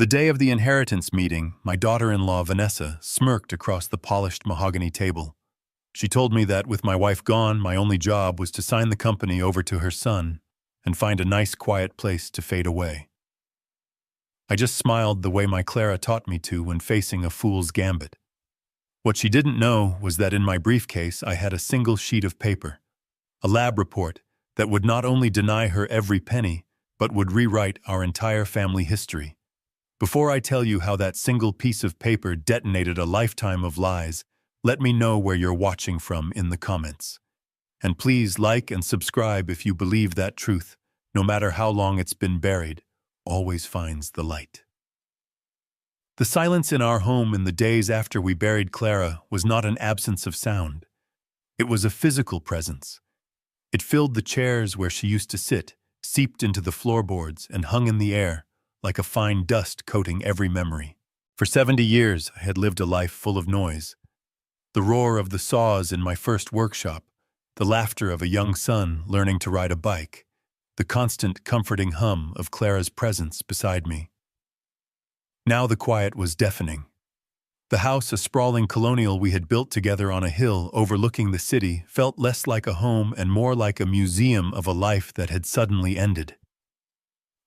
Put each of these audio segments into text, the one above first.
The day of the inheritance meeting, my daughter-in-law Vanessa smirked across the polished mahogany table. She told me that with my wife gone, my only job was to sign the company over to her son and find a nice quiet place to fade away. I just smiled the way my Clara taught me to when facing a fool's gambit. What she didn't know was that in my briefcase I had a single sheet of paper, a lab report that would not only deny her every penny, but would rewrite our entire family history. Before I tell you how that single piece of paper detonated a lifetime of lies, let me know where you're watching from in the comments. And please like and subscribe if you believe that truth, no matter how long it's been buried, always finds the light. The silence in our home in the days after we buried Clara was not an absence of sound. It was a physical presence. It filled the chairs where she used to sit, seeped into the floorboards, and hung in the air, like a fine dust coating every memory. For 70 years, I had lived a life full of noise. The roar of the saws in my first workshop, the laughter of a young son learning to ride a bike, the constant comforting hum of Clara's presence beside me. Now the quiet was deafening. The house, a sprawling colonial we had built together on a hill overlooking the city, felt less like a home and more like a museum of a life that had suddenly ended.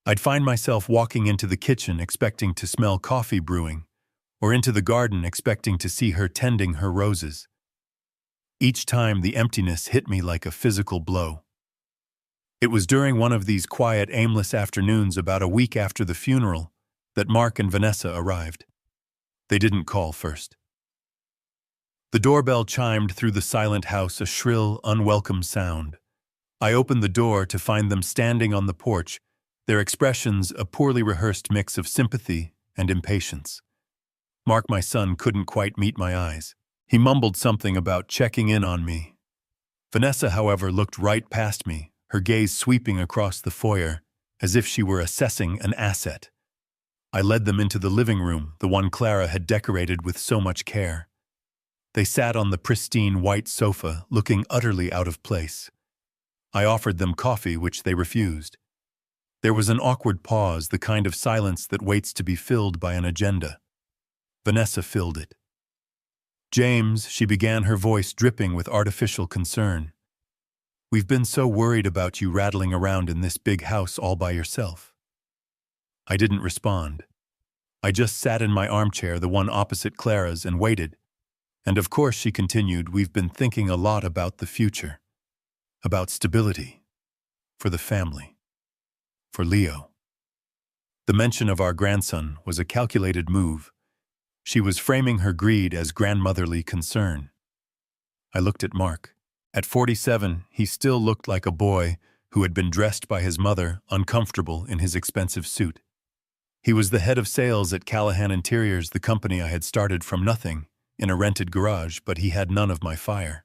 I'd find myself walking into the kitchen expecting to smell coffee brewing, or into the garden expecting to see her tending her roses. Each time the emptiness hit me like a physical blow. It was during one of these quiet, aimless afternoons about a week after the funeral that Mark and Vanessa arrived. They didn't call first. The doorbell chimed through the silent house, a shrill, unwelcome sound. I opened the door to find them standing on the porch, their expressions a poorly rehearsed mix of sympathy and impatience. Mark, my son, couldn't quite meet my eyes. He mumbled something about checking in on me. Vanessa, however, looked right past me, her gaze sweeping across the foyer, as if she were assessing an asset. I led them into the living room, the one Clara had decorated with so much care. They sat on the pristine white sofa, looking utterly out of place. I offered them coffee, which they refused. There was an awkward pause, the kind of silence that waits to be filled by an agenda. Vanessa filled it. "James," she began, her voice dripping with artificial concern. "We've been so worried about you rattling around in this big house all by yourself." I didn't respond. I just sat in my armchair, the one opposite Clara's, and waited. And of course, she continued, "We've been thinking a lot about the future. About stability. For the family. For Leo." The mention of our grandson was a calculated move. She was framing her greed as grandmotherly concern. I looked at Mark. At 47, he still looked like a boy who had been dressed by his mother, uncomfortable in his expensive suit. He was the head of sales at Callahan Interiors, the company I had started from nothing, in a rented garage, but he had none of my fire.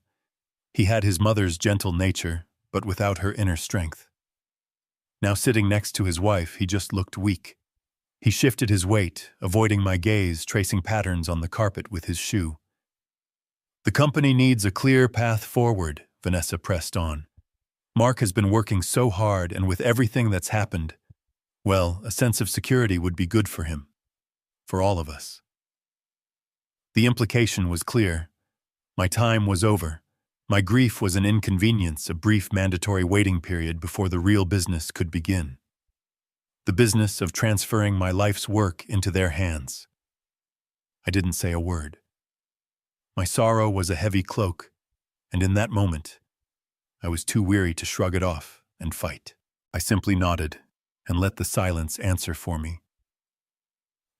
He had his mother's gentle nature, but without her inner strength. Now sitting next to his wife, he just looked weak. He shifted his weight, avoiding my gaze, tracing patterns on the carpet with his shoe. "The company needs a clear path forward," Vanessa pressed on. "Mark has been working so hard, and with everything that's happened, well, a sense of security would be good for him. For all of us." The implication was clear. My time was over. My grief was an inconvenience, a brief mandatory waiting period before the real business could begin. The business of transferring my life's work into their hands. I didn't say a word. My sorrow was a heavy cloak, and in that moment, I was too weary to shrug it off and fight. I simply nodded and let the silence answer for me.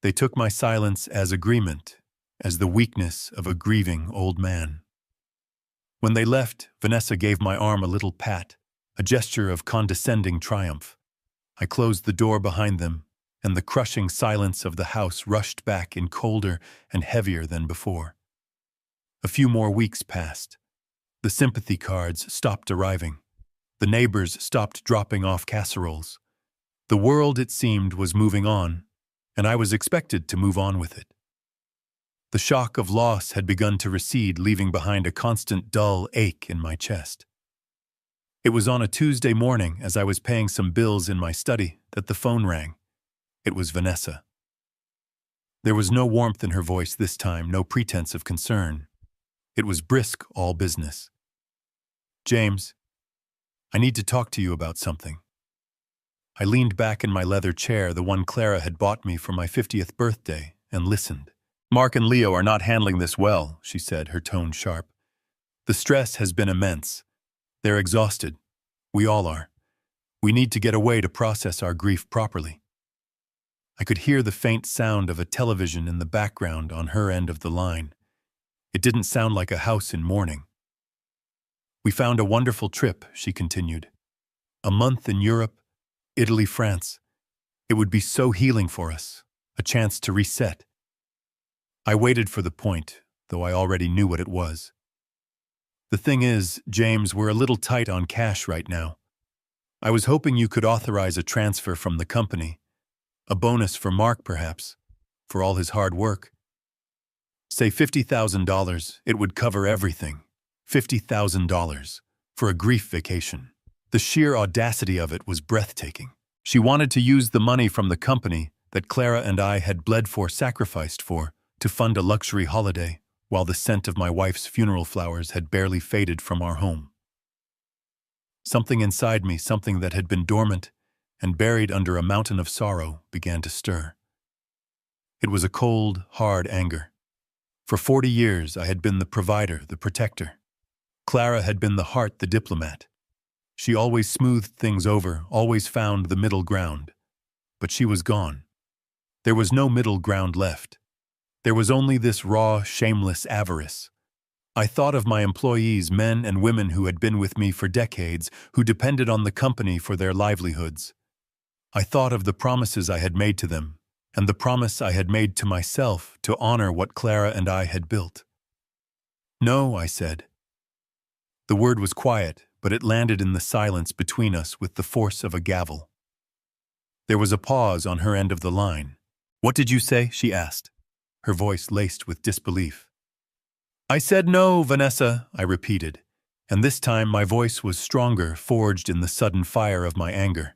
They took my silence as agreement, as the weakness of a grieving old man. When they left, Vanessa gave my arm a little pat, a gesture of condescending triumph. I closed the door behind them, and the crushing silence of the house rushed back in colder and heavier than before. A few more weeks passed. The sympathy cards stopped arriving. The neighbors stopped dropping off casseroles. The world, it seemed, was moving on, and I was expected to move on with it. The shock of loss had begun to recede, leaving behind a constant dull ache in my chest. It was on a Tuesday morning, as I was paying some bills in my study, that the phone rang. It was Vanessa. There was no warmth in her voice this time, no pretense of concern. It was brisk, all business. James, I need to talk to you about something. I leaned back in my leather chair, the one Clara had bought me for my 50th birthday, and listened. Mark and Leo are not handling this well, she said, her tone sharp. The stress has been immense. They're exhausted. We all are. We need to get away to process our grief properly. I could hear the faint sound of a television in the background on her end of the line. It didn't sound like a house in mourning. We found a wonderful trip, she continued. A month in Europe, Italy, France. It would be so healing for us, a chance to reset. I waited for the point, though I already knew what it was. The thing is, James, we're a little tight on cash right now. I was hoping you could authorize a transfer from the company. A bonus for Mark, perhaps, for all his hard work. Say $50,000, it would cover everything. $50,000 for a grief vacation. The sheer audacity of it was breathtaking. She wanted to use the money from the company that Clara and I had bled for, sacrificed for, to fund a luxury holiday, while the scent of my wife's funeral flowers had barely faded from our home. Something inside me, something that had been dormant and buried under a mountain of sorrow, began to stir. It was a cold, hard anger. For 40 years I had been the provider, the protector. Clara had been the heart, the diplomat. She always smoothed things over, always found the middle ground. But she was gone. There was no middle ground left. There was only this raw, shameless avarice. I thought of my employees, men and women who had been with me for decades, who depended on the company for their livelihoods. I thought of the promises I had made to them, and the promise I had made to myself to honor what Clara and I had built. No, I said. The word was quiet, but it landed in the silence between us with the force of a gavel. There was a pause on her end of the line. What did you say? She asked, her voice laced with disbelief. I said no, Vanessa, I repeated, and this time my voice was stronger, forged in the sudden fire of my anger.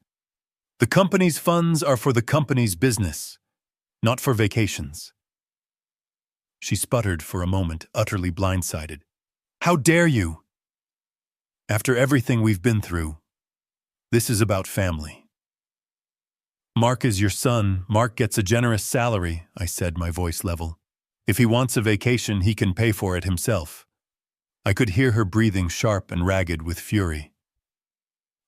The company's funds are for the company's business, not for vacations. She sputtered for a moment, utterly blindsided. How dare you? After everything we've been through, this is about family. Mark is your son. Mark gets a generous salary, I said, my voice level. If he wants a vacation, he can pay for it himself. I could hear her breathing sharp and ragged with fury.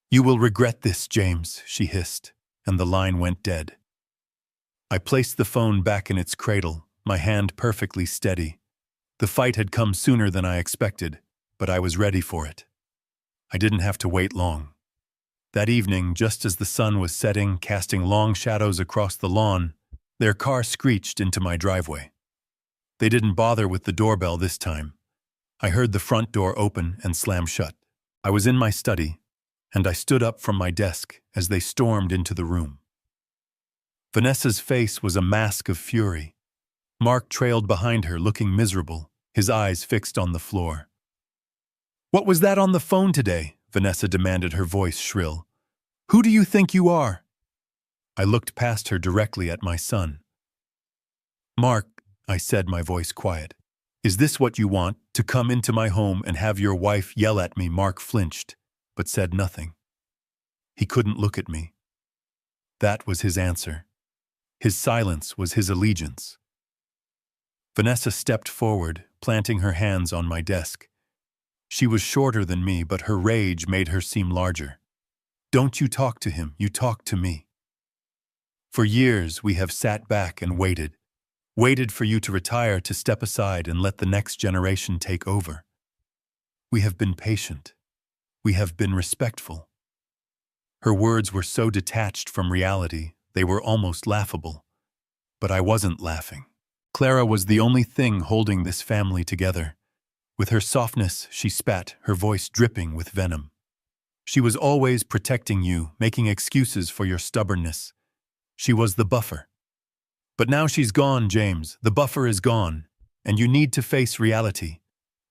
You will regret this, James, she hissed, and the line went dead. I placed the phone back in its cradle, my hand perfectly steady. The fight had come sooner than I expected, but I was ready for it. I didn't have to wait long. That evening, just as the sun was setting, casting long shadows across the lawn, their car screeched into my driveway. They didn't bother with the doorbell this time. I heard the front door open and slam shut. I was in my study, and I stood up from my desk as they stormed into the room. Vanessa's face was a mask of fury. Mark trailed behind her, looking miserable, his eyes fixed on the floor. What was that on the phone today? Vanessa demanded, her voice shrill. Who do you think you are? I looked past her directly at my son. Mark, I said, my voice quiet. Is this what you want, to come into my home and have your wife yell at me? Mark flinched, but said nothing. He couldn't look at me. That was his answer. His silence was his allegiance. Vanessa stepped forward, planting her hands on my desk. She was shorter than me, but her rage made her seem larger. Don't you talk to him, you talk to me. For years we have sat back and waited for you to retire, to step aside and let the next generation take over. We have been patient. We have been respectful. Her words were so detached from reality, they were almost laughable. But I wasn't laughing. Clara was the only thing holding this family together. With her softness, she spat, her voice dripping with venom. She was always protecting you, making excuses for your stubbornness. She was the buffer. But now she's gone, James. The buffer is gone, and you need to face reality.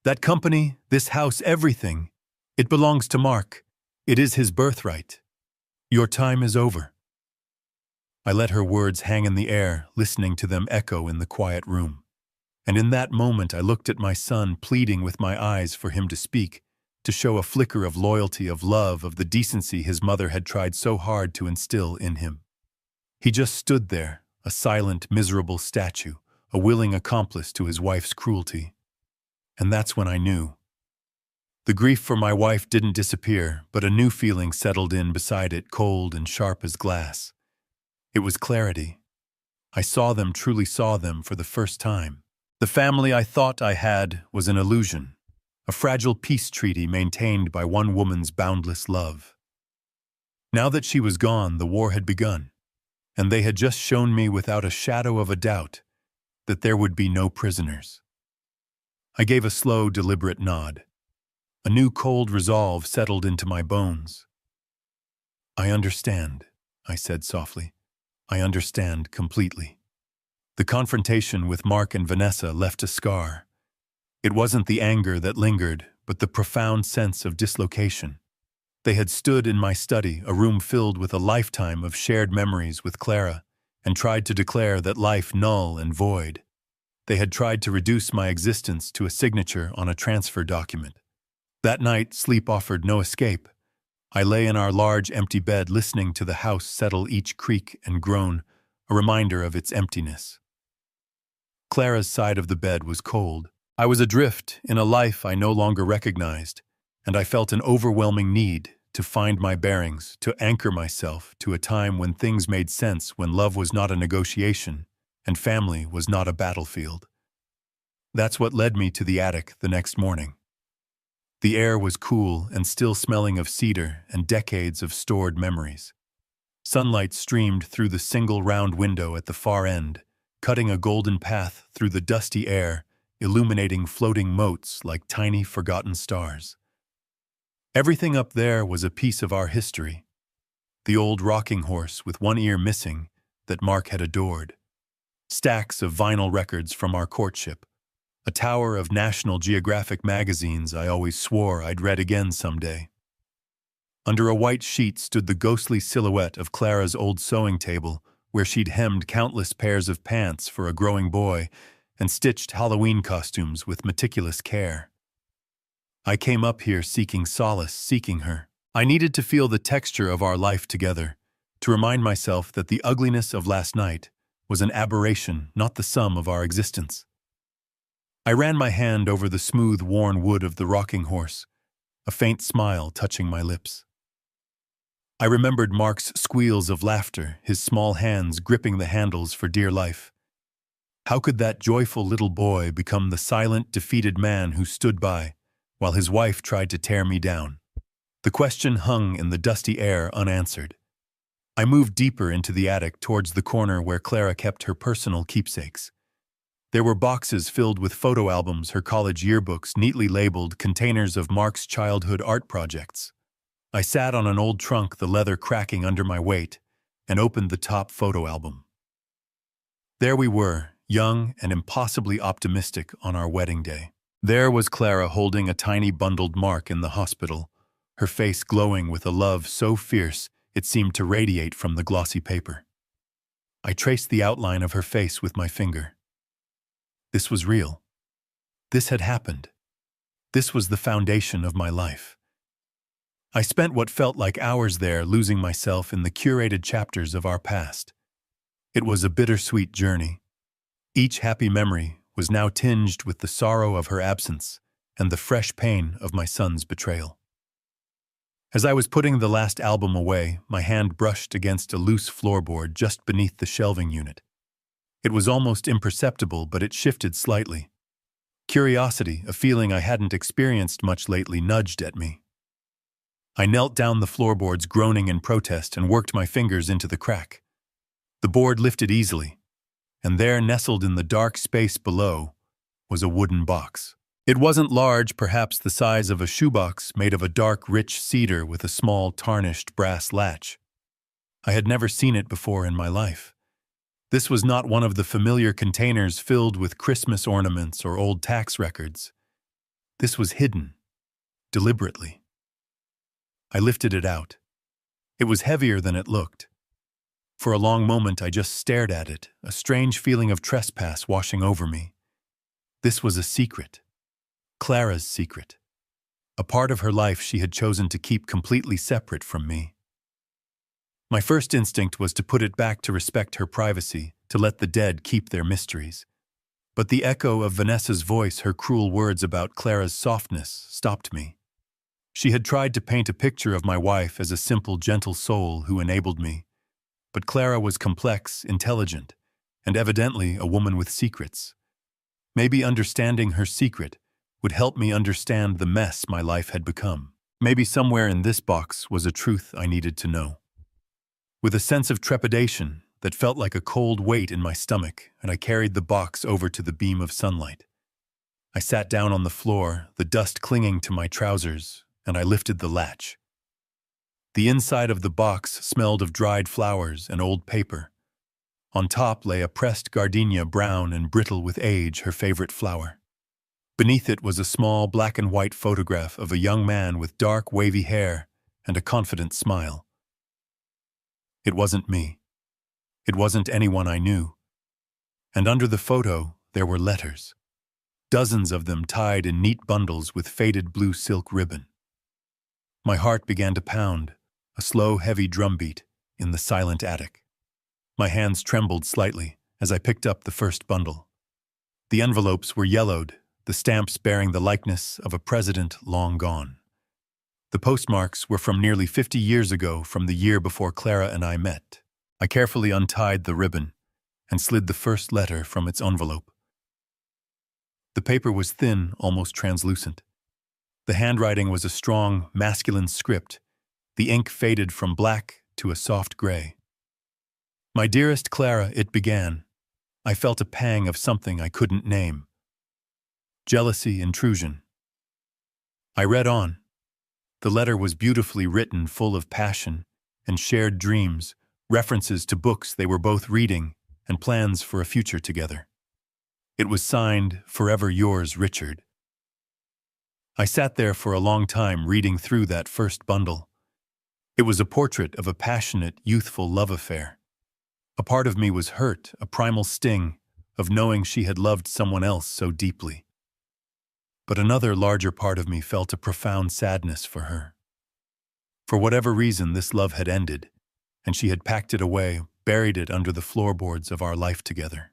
That company, this house, everything, it belongs to Mark. It is his birthright. Your time is over. I let her words hang in the air, listening to them echo in the quiet room. And in that moment I looked at my son, pleading with my eyes for him to speak, to show a flicker of loyalty, of love, of the decency his mother had tried so hard to instill in him. He just stood there, a silent, miserable statue, a willing accomplice to his wife's cruelty. And that's when I knew. The grief for my wife didn't disappear, but a new feeling settled in beside it, cold and sharp as glass. It was clarity. I saw them, truly saw them, for the first time. The family I thought I had was an illusion, a fragile peace treaty maintained by one woman's boundless love. Now that she was gone, the war had begun, and they had just shown me without a shadow of a doubt that there would be no prisoners. I gave a slow, deliberate nod. A new cold resolve settled into my bones. "I understand," I said softly. "I understand completely." The confrontation with Mark and Vanessa left a scar. It wasn't the anger that lingered, but the profound sense of dislocation. They had stood in my study, a room filled with a lifetime of shared memories with Clara, and tried to declare that life null and void. They had tried to reduce my existence to a signature on a transfer document. That night, sleep offered no escape. I lay in our large empty bed, listening to the house settle each creak and groan, a reminder of its emptiness. Clara's side of the bed was cold. I was adrift in a life I no longer recognized, and I felt an overwhelming need to find my bearings, to anchor myself to a time when things made sense, when love was not a negotiation and family was not a battlefield. That's what led me to the attic the next morning. The air was cool and still smelling of cedar and decades of stored memories. Sunlight streamed through the single round window at the far end, cutting a golden path through the dusty air, illuminating floating motes like tiny forgotten stars. Everything up there was a piece of our history. The old rocking horse with one ear missing that Mark had adored. Stacks of vinyl records from our courtship. A tower of National Geographic magazines I always swore I'd read again someday. Under a white sheet stood the ghostly silhouette of Clara's old sewing table, where she'd hemmed countless pairs of pants for a growing boy and stitched Halloween costumes with meticulous care. I came up here seeking solace, seeking her. I needed to feel the texture of our life together, to remind myself that the ugliness of last night was an aberration, not the sum of our existence. I ran my hand over the smooth, worn wood of the rocking horse, a faint smile touching my lips. I remembered Mark's squeals of laughter, his small hands gripping the handles for dear life. How could that joyful little boy become the silent, defeated man who stood by while his wife tried to tear me down? The question hung in the dusty air unanswered. I moved deeper into the attic towards the corner where Clara kept her personal keepsakes. There were boxes filled with photo albums, her college yearbooks, neatly labeled containers of Mark's childhood art projects. I sat on an old trunk, the leather cracking under my weight, and opened the top photo album. There we were, young and impossibly optimistic on our wedding day. There was Clara holding a tiny bundled Mark in the hospital, her face glowing with a love so fierce it seemed to radiate from the glossy paper. I traced the outline of her face with my finger. This was real. This had happened. This was the foundation of my life. I spent what felt like hours there, losing myself in the curated chapters of our past. It was a bittersweet journey. Each happy memory was now tinged with the sorrow of her absence and the fresh pain of my son's betrayal. As I was putting the last album away, my hand brushed against a loose floorboard just beneath the shelving unit. It was almost imperceptible, but it shifted slightly. Curiosity, a feeling I hadn't experienced much lately, nudged at me. I knelt down the floorboards, groaning in protest, and worked my fingers into the crack. The board lifted easily, and there, nestled in the dark space below, was a wooden box. It wasn't large, perhaps the size of a shoebox, made of a dark, rich cedar with a small, tarnished brass latch. I had never seen it before in my life. This was not one of the familiar containers filled with Christmas ornaments or old tax records. This was hidden, deliberately. I lifted it out. It was heavier than it looked. For a long moment, I just stared at it, a strange feeling of trespass washing over me. This was a secret. Clara's secret. A part of her life she had chosen to keep completely separate from me. My first instinct was to put it back to respect her privacy, to let the dead keep their mysteries. But the echo of Vanessa's voice, her cruel words about Clara's softness, stopped me. She had tried to paint a picture of my wife as a simple, gentle soul who enabled me. But Clara was complex, intelligent, and evidently a woman with secrets. Maybe understanding her secret would help me understand the mess my life had become. Maybe somewhere in this box was a truth I needed to know. With a sense of trepidation that felt like a cold weight in my stomach, and I carried the box over to the beam of sunlight. I sat down on the floor, the dust clinging to my trousers, and I lifted the latch. The inside of the box smelled of dried flowers and old paper. On top lay a pressed gardenia, brown and brittle with age, her favorite flower. Beneath it was a small black and white photograph of a young man with dark, wavy hair and a confident smile. It wasn't me. It wasn't anyone I knew. And under the photo, there were letters. Dozens of them tied in neat bundles with faded blue silk ribbon. My heart began to pound, a slow, heavy drumbeat in the silent attic. My hands trembled slightly as I picked up the first bundle. The envelopes were yellowed, the stamps bearing the likeness of a president long gone. The postmarks were from nearly 50 years ago, from the year before Clara and I met. I carefully untied the ribbon and slid the first letter from its envelope. The paper was thin, almost translucent. The handwriting was a strong, masculine script. The ink faded from black to a soft gray. "My dearest Clara," it began. I felt a pang of something I couldn't name. Jealousy, intrusion. I read on. The letter was beautifully written, full of passion and shared dreams, references to books they were both reading, and plans for a future together. It was signed, "Forever yours, Richard." I sat there for a long time reading through that first bundle. It was a portrait of a passionate, youthful love affair. A part of me was hurt, a primal sting of knowing she had loved someone else so deeply. But another larger part of me felt a profound sadness for her. For whatever reason, this love had ended, and she had packed it away, buried it under the floorboards of our life together.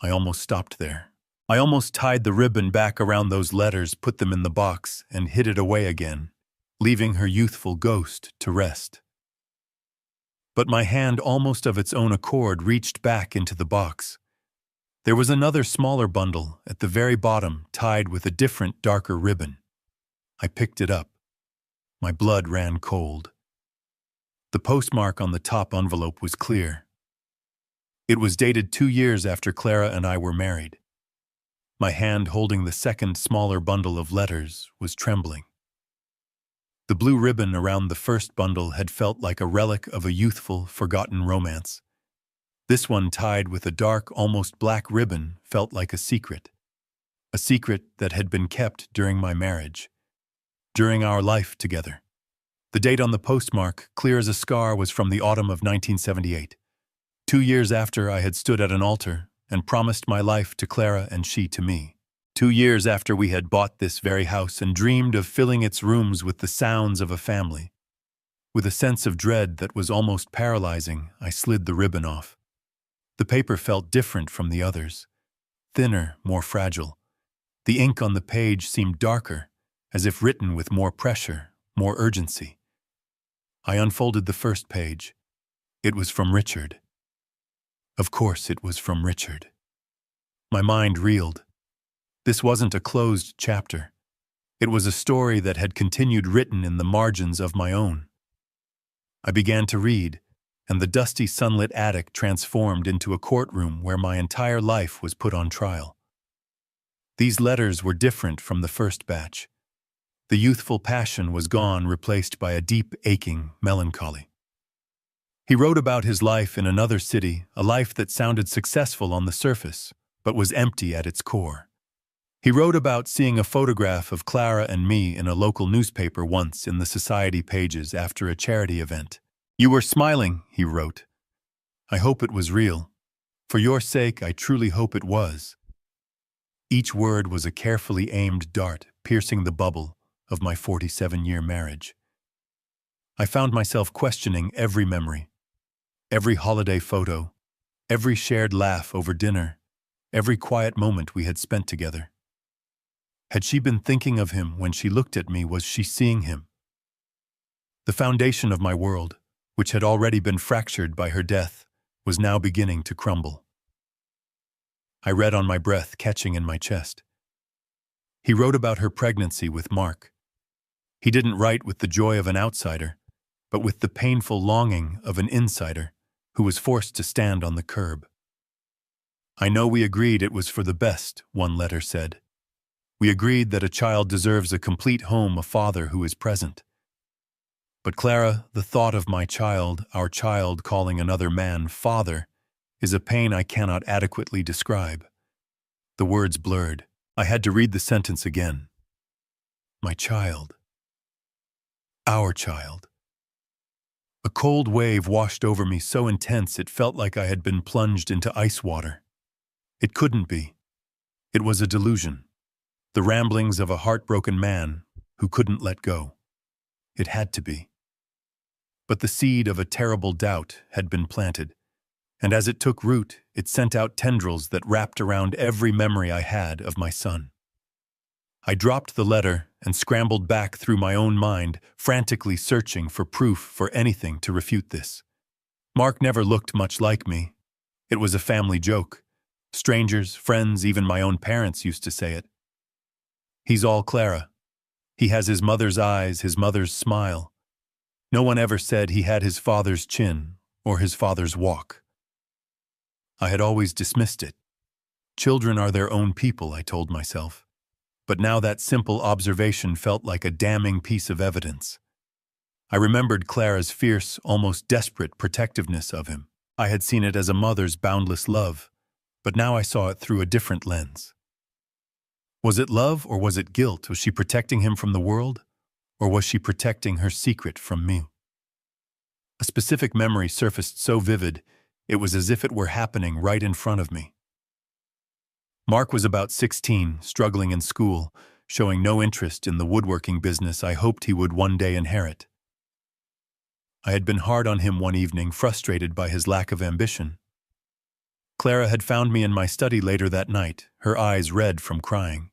I almost stopped there. I almost tied the ribbon back around those letters, put them in the box, and hid it away again, leaving her youthful ghost to rest. But my hand, almost of its own accord, reached back into the box. There was another smaller bundle at the very bottom, tied with a different, darker ribbon. I picked it up. My blood ran cold. The postmark on the top envelope was clear. It was dated 2 years after Clara and I were married. My hand holding the second, smaller bundle of letters was trembling. The blue ribbon around the first bundle had felt like a relic of a youthful, forgotten romance. This one, tied with a dark, almost black ribbon, felt like a secret that had been kept during my marriage, during our life together. The date on the postmark, clear as a scar, was from the autumn of 1978, 2 years after I had stood at an altar and promised my life to Clara and she to me. 2 years after we had bought this very house and dreamed of filling its rooms with the sounds of a family. With a sense of dread that was almost paralyzing, I slid the ribbon off. The paper felt different from the others, thinner, more fragile. The ink on the page seemed darker, as if written with more pressure, more urgency. I unfolded the first page. It was from Richard. Of course it was from Richard. My mind reeled. This wasn't a closed chapter. It was a story that had continued, written in the margins of my own. I began to read, and the dusty sunlit attic transformed into a courtroom where my entire life was put on trial. These letters were different from the first batch. The youthful passion was gone, replaced by a deep, aching melancholy. He wrote about his life in another city, a life that sounded successful on the surface, but was empty at its core. He wrote about seeing a photograph of Clara and me in a local newspaper once in the society pages after a charity event. You were smiling, he wrote. I hope it was real. For your sake, I truly hope it was. Each word was a carefully aimed dart piercing the bubble of my 47-year marriage. I found myself questioning every memory, every holiday photo, every shared laugh over dinner, every quiet moment we had spent together. Had she been thinking of him when she looked at me? Was she seeing him? The foundation of my world, which had already been fractured by her death, was now beginning to crumble. I read on my breath catching in my chest. He wrote about her pregnancy with Mark. He didn't write with the joy of an outsider, but with the painful longing of an insider who was forced to stand on the curb. I know we agreed it was for the best, one letter said. We agreed that a child deserves a complete home, a father who is present. But Clara, the thought of my child, our child, calling another man father, is a pain I cannot adequately describe. The words blurred. I had to read the sentence again. My child. Our child. A cold wave washed over me so intense it felt like I had been plunged into ice water. It couldn't be. It was a delusion. The ramblings of a heartbroken man who couldn't let go. It had to be. But the seed of a terrible doubt had been planted, and as it took root, it sent out tendrils that wrapped around every memory I had of my son. I dropped the letter and scrambled back through my own mind, frantically searching for proof for anything to refute this. Mark never looked much like me. It was a family joke. Strangers, friends, even my own parents used to say it. He's all Clara. He has his mother's eyes, his mother's smile. No one ever said he had his father's chin or his father's walk. I had always dismissed it. Children are their own people, I told myself. But now that simple observation felt like a damning piece of evidence. I remembered Clara's fierce, almost desperate protectiveness of him. I had seen it as a mother's boundless love, but now I saw it through a different lens. Was it love or was it guilt? Was she protecting him from the world? Or was she protecting her secret from me? A specific memory surfaced so vivid, it was as if it were happening right in front of me. Mark was about 16, struggling in school, showing no interest in the woodworking business I hoped he would one day inherit. I had been hard on him one evening, frustrated by his lack of ambition. Clara had found me in my study later that night, her eyes red from crying.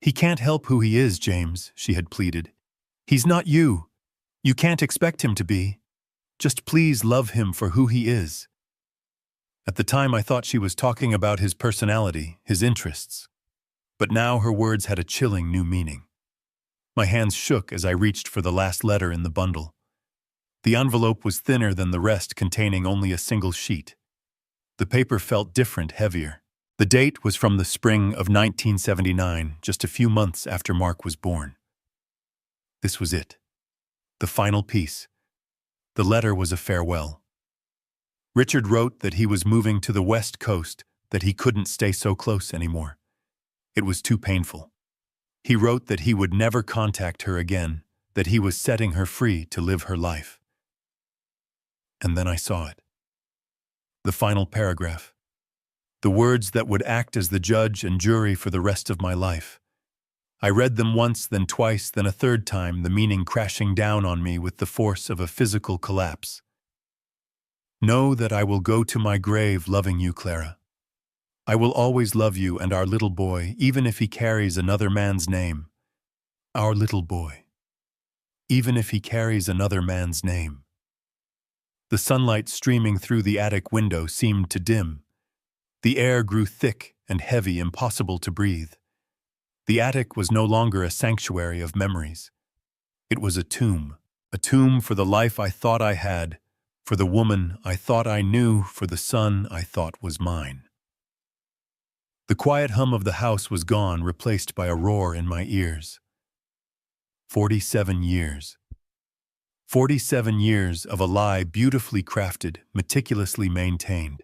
He can't help who he is, James, she had pleaded. He's not you. You can't expect him to be. Just please love him for who he is. At the time, I thought she was talking about his personality, his interests. But now her words had a chilling new meaning. My hands shook as I reached for the last letter in the bundle. The envelope was thinner than the rest, containing only a single sheet. The paper felt different, heavier. The date was from the spring of 1979, just a few months after Mark was born. This was it. The final piece. The letter was a farewell. Richard wrote that he was moving to the West Coast, that he couldn't stay so close anymore. It was too painful. He wrote that he would never contact her again, that he was setting her free to live her life. And then I saw it. The final paragraph. The words that would act as the judge and jury for the rest of my life. I read them once, then twice, then a third time, the meaning crashing down on me with the force of a physical collapse. Know that I will go to my grave loving you, Clara. I will always love you and our little boy, even if he carries another man's name. Our little boy. Even if he carries another man's name. The sunlight streaming through the attic window seemed to dim. The air grew thick and heavy, impossible to breathe. The attic was no longer a sanctuary of memories. It was a tomb for the life I thought I had, for the woman I thought I knew, for the son I thought was mine. The quiet hum of the house was gone, replaced by a roar in my ears. 47 years. 47 years of a lie beautifully crafted, meticulously maintained.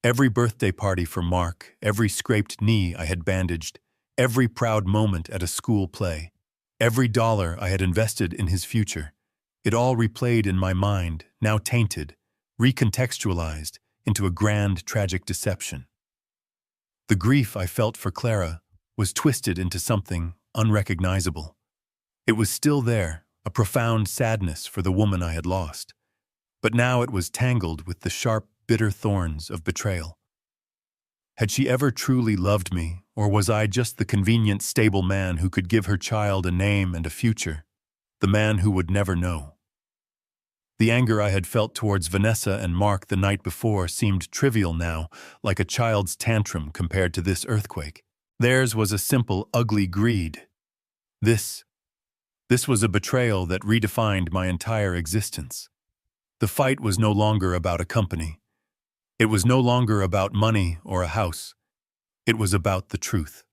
Every birthday party for Mark, every scraped knee I had bandaged, every proud moment at a school play, every dollar I had invested in his future, It all replayed in my mind, now tainted, recontextualized into a grand, tragic deception. The grief I felt for Clara was twisted into something unrecognizable. It was still there, a profound sadness for the woman I had lost. But now it was tangled with the sharp, bitter thorns of betrayal. Had she ever truly loved me, or was I just the convenient, stable man who could give her child a name and a future, the man who would never know? The anger I had felt towards Vanessa and Mark the night before seemed trivial now, like a child's tantrum compared to this earthquake. Theirs was a simple, ugly greed. This was a betrayal that redefined my entire existence. The fight was no longer about a company. It was no longer about money or a house. It was about the truth.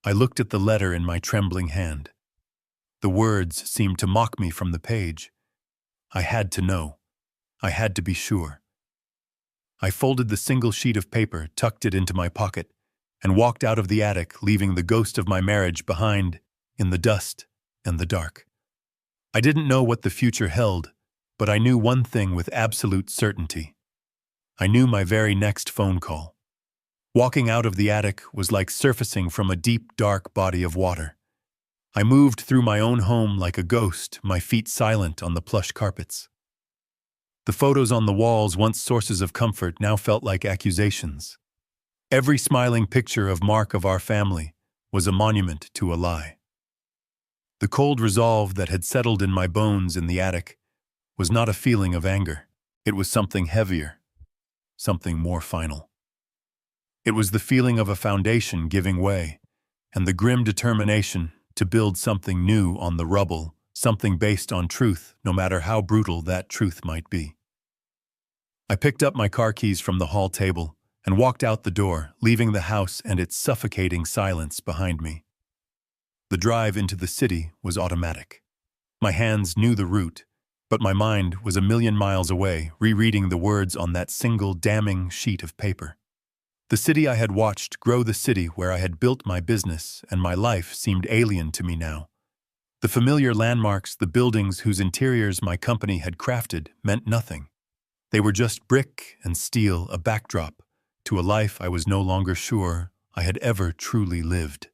I looked at the letter in my trembling hand. The words seemed to mock me from the page. I had to know. I had to be sure. I folded the single sheet of paper, tucked it into my pocket, and walked out of the attic, leaving the ghost of my marriage behind in the dust and the dark. I didn't know what the future held, but I knew one thing with absolute certainty. I knew my very next phone call. Walking out of the attic was like surfacing from a deep, dark body of water. I moved through my own home like a ghost, my feet silent on the plush carpets. The photos on the walls, once sources of comfort, now felt like accusations. Every smiling picture of Mark of our family was a monument to a lie. The cold resolve that had settled in my bones in the attic was not a feeling of anger. It was something heavier, something more final. It was the feeling of a foundation giving way, and the grim determination to build something new on the rubble, something based on truth, no matter how brutal that truth might be. I picked up my car keys from the hall table and walked out the door, leaving the house and its suffocating silence behind me. The drive into the city was automatic. My hands knew the route, but my mind was a million miles away, rereading the words on that single damning sheet of paper. The city I had watched grow, the city where I had built my business and my life, seemed alien to me now. The familiar landmarks, the buildings whose interiors my company had crafted, meant nothing. They were just brick and steel, a backdrop to a life I was no longer sure I had ever truly lived.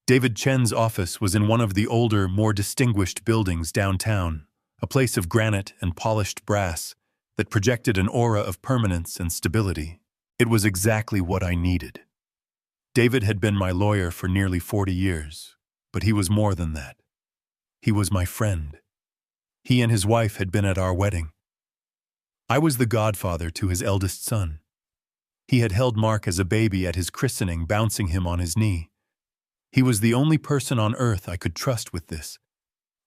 David Chen's office was in one of the older, more distinguished buildings downtown, a place of granite and polished brass that projected an aura of permanence and stability. It was exactly what I needed. David had been my lawyer for nearly 40 years, but he was more than that. He was my friend. He and his wife had been at our wedding. I was the godfather to his eldest son. He had held Mark as a baby at his christening, bouncing him on his knee. He was the only person on earth I could trust with this.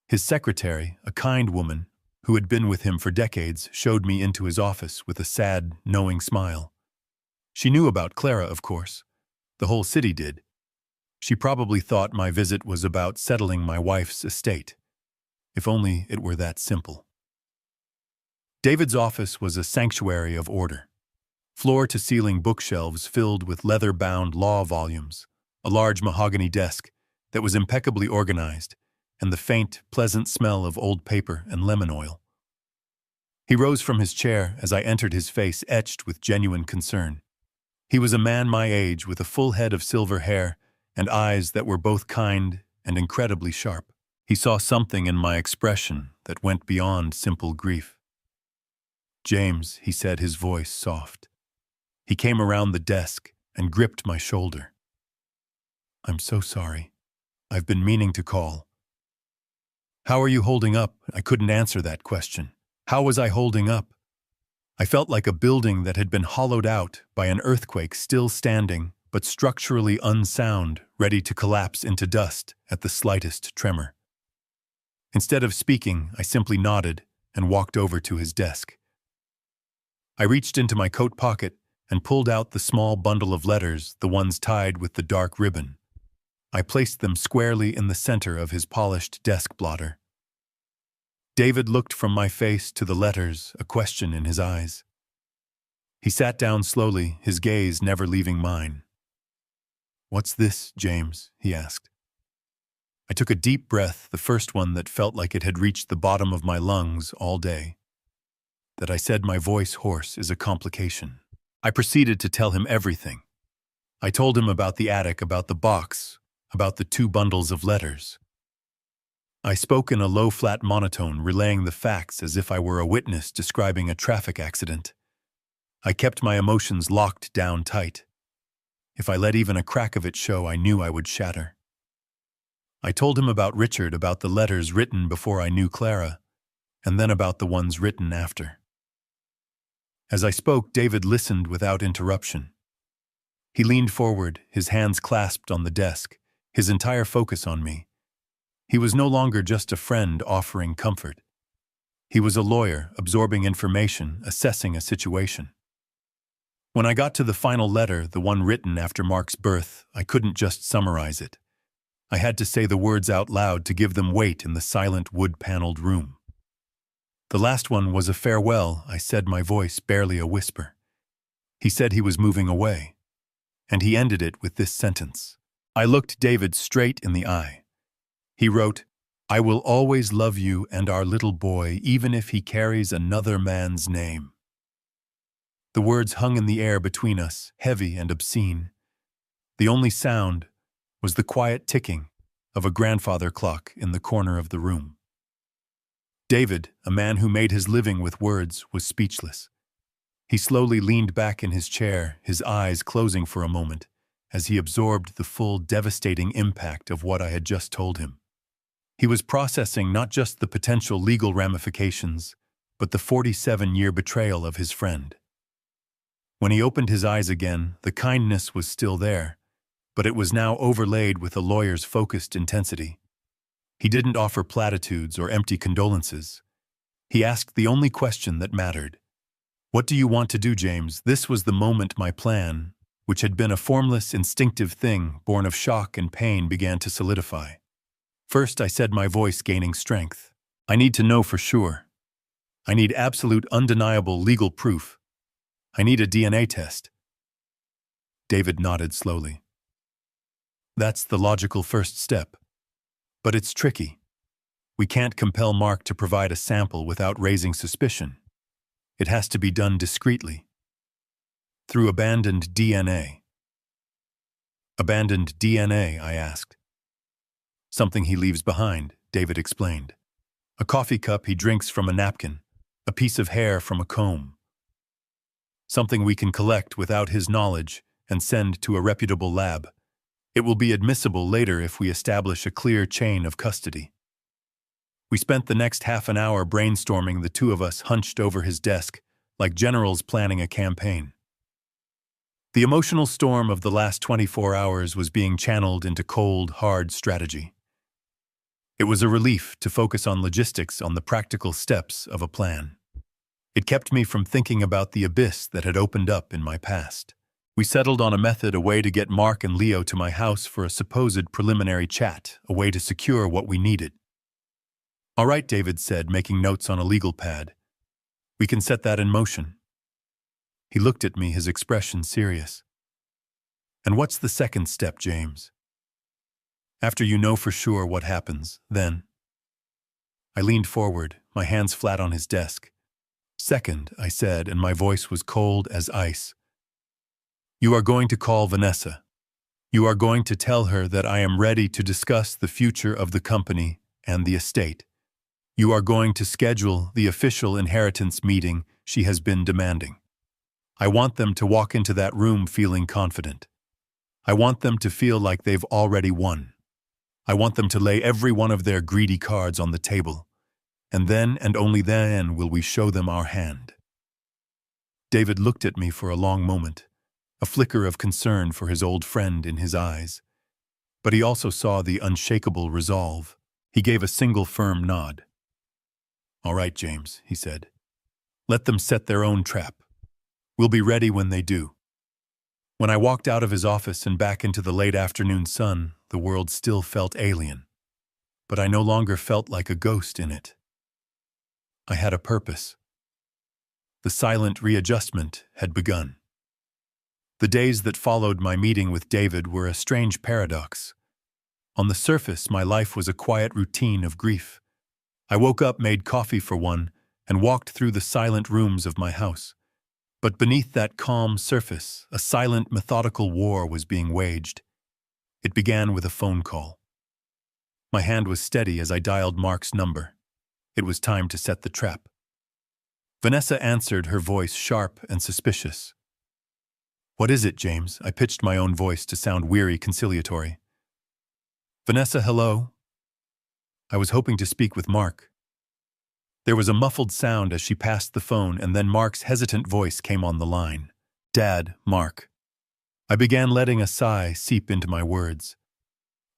His secretary, a kind woman who had been with him for decades, showed me into his office with a sad, knowing smile. She knew about Clara, of course. The whole city did. She probably thought my visit was about settling my wife's estate. If only it were that simple. David's office was a sanctuary of order. Floor-to-ceiling bookshelves filled with leather-bound law volumes, a large mahogany desk that was impeccably organized, and the faint, pleasant smell of old paper and lemon oil. He rose from his chair as I entered, his face etched with genuine concern. He was a man my age with a full head of silver hair and eyes that were both kind and incredibly sharp. He saw something in my expression that went beyond simple grief. "James," he said, his voice soft. He came around the desk and gripped my shoulder. "I'm so sorry. I've been meaning to call." "How are you holding up?" I couldn't answer that question. How was I holding up? I felt like a building that had been hollowed out by an earthquake, still standing, but structurally unsound, ready to collapse into dust at the slightest tremor. Instead of speaking, I simply nodded and walked over to his desk. I reached into my coat pocket and pulled out the small bundle of letters, the ones tied with the dark ribbon. I placed them squarely in the center of his polished desk blotter. David looked from my face to the letters, a question in his eyes. He sat down slowly, his gaze never leaving mine. "What's this, James?" he asked. I took a deep breath, the first one that felt like it had reached the bottom of my lungs all day. That I said my voice hoarse is a complication. I proceeded to tell him everything. I told him about the attic, about the box, about the 2 bundles of letters. I spoke in a low, flat monotone, relaying the facts as if I were a witness describing a traffic accident. I kept my emotions locked down tight. If I let even a crack of it show, I knew I would shatter. I told him about Richard, about the letters written before I knew Clara, and then about the ones written after. As I spoke, David listened without interruption. He leaned forward, his hands clasped on the desk, his entire focus on me. He was no longer just a friend offering comfort. He was a lawyer, absorbing information, assessing a situation. When I got to the final letter, the one written after Mark's birth, I couldn't just summarize it. I had to say the words out loud to give them weight in the silent wood-paneled room. The last one was a farewell, I said, my voice barely a whisper. He said he was moving away, and he ended it with this sentence. I looked David straight in the eye. He wrote, "I will always love you and our little boy, even if he carries another man's name." The words hung in the air between us, heavy and obscene. The only sound was the quiet ticking of a grandfather clock in the corner of the room. David, a man who made his living with words, was speechless. He slowly leaned back in his chair, his eyes closing for a moment, as he absorbed the full, devastating impact of what I had just told him. He was processing not just the potential legal ramifications, but the 47-year betrayal of his friend. When he opened his eyes again, the kindness was still there, but it was now overlaid with a lawyer's focused intensity. He didn't offer platitudes or empty condolences. He asked the only question that mattered. "What do you want to do, James?" This was the moment my plan, which had been a formless, instinctive thing born of shock and pain, began to solidify. First, I said, my voice gaining strength, "I need to know for sure. I need absolute, undeniable legal proof. I need a DNA test." David nodded slowly. "That's the logical first step. But it's tricky. We can't compel Mark to provide a sample without raising suspicion. It has to be done discreetly. Through abandoned DNA." "Abandoned DNA?" I asked. "Something he leaves behind," David explained. "A coffee cup he drinks from a napkin, a piece of hair from a comb. Something we can collect without his knowledge and send to a reputable lab. It will be admissible later if we establish a clear chain of custody." We spent the next half an hour brainstorming, the two of us hunched over his desk, like generals planning a campaign. The emotional storm of the last 24 hours was being channeled into cold, hard strategy. It was a relief to focus on logistics, on the practical steps of a plan. It kept me from thinking about the abyss that had opened up in my past. We settled on a method, a way to get Mark and Leo to my house for a supposed preliminary chat, a way to secure what we needed. "All right," David said, making notes on a legal pad. "We can set that in motion." He looked at me, his expression serious. "And what's the second step, James? After you know for sure what happens, then?" I leaned forward, my hands flat on his desk. "Second," I said, and my voice was cold as ice. "You are going to call Vanessa. You are going to tell her that I am ready to discuss the future of the company and the estate. You are going to schedule the official inheritance meeting she has been demanding. I want them to walk into that room feeling confident. I want them to feel like they've already won. I want them to lay every one of their greedy cards on the table. And then and only then will we show them our hand." David looked at me for a long moment, a flicker of concern for his old friend in his eyes. But he also saw the unshakable resolve. He gave a single firm nod. "All right, James," he said. "Let them set their own trap. We'll be ready when they do." When I walked out of his office and back into the late afternoon sun, the world still felt alien. But I no longer felt like a ghost in it. I had a purpose. The silent readjustment had begun. The days that followed my meeting with David were a strange paradox. On the surface, my life was a quiet routine of grief. I woke up, made coffee for one, and walked through the silent rooms of my house. But beneath that calm surface, a silent, methodical war was being waged. It began with a phone call. My hand was steady as I dialed Mark's number. It was time to set the trap. Vanessa answered, her voice sharp and suspicious. "What is it, James?" I pitched my own voice to sound weary, conciliatory. "Vanessa, hello?" I was hoping to speak with Mark. There was a muffled sound as she passed the phone, and then Mark's hesitant voice came on the line. "Dad, Mark." I began letting a sigh seep into my words.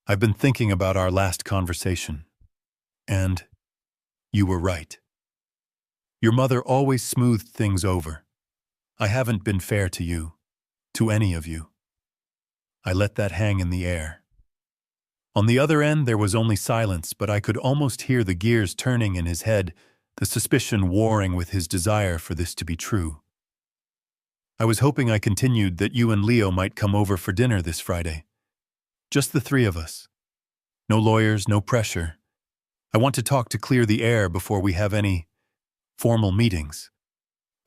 "I've been thinking about our last conversation. And you were right. Your mother always smoothed things over. I haven't been fair to you, to any of you." I let that hang in the air. On the other end, there was only silence, but I could almost hear the gears turning in his head, the suspicion warring with his desire for this to be true. "I was hoping," I continued, "that you and Leo might come over for dinner this Friday. Just the three of us. No lawyers, no pressure. I want to talk to clear the air before we have any formal meetings.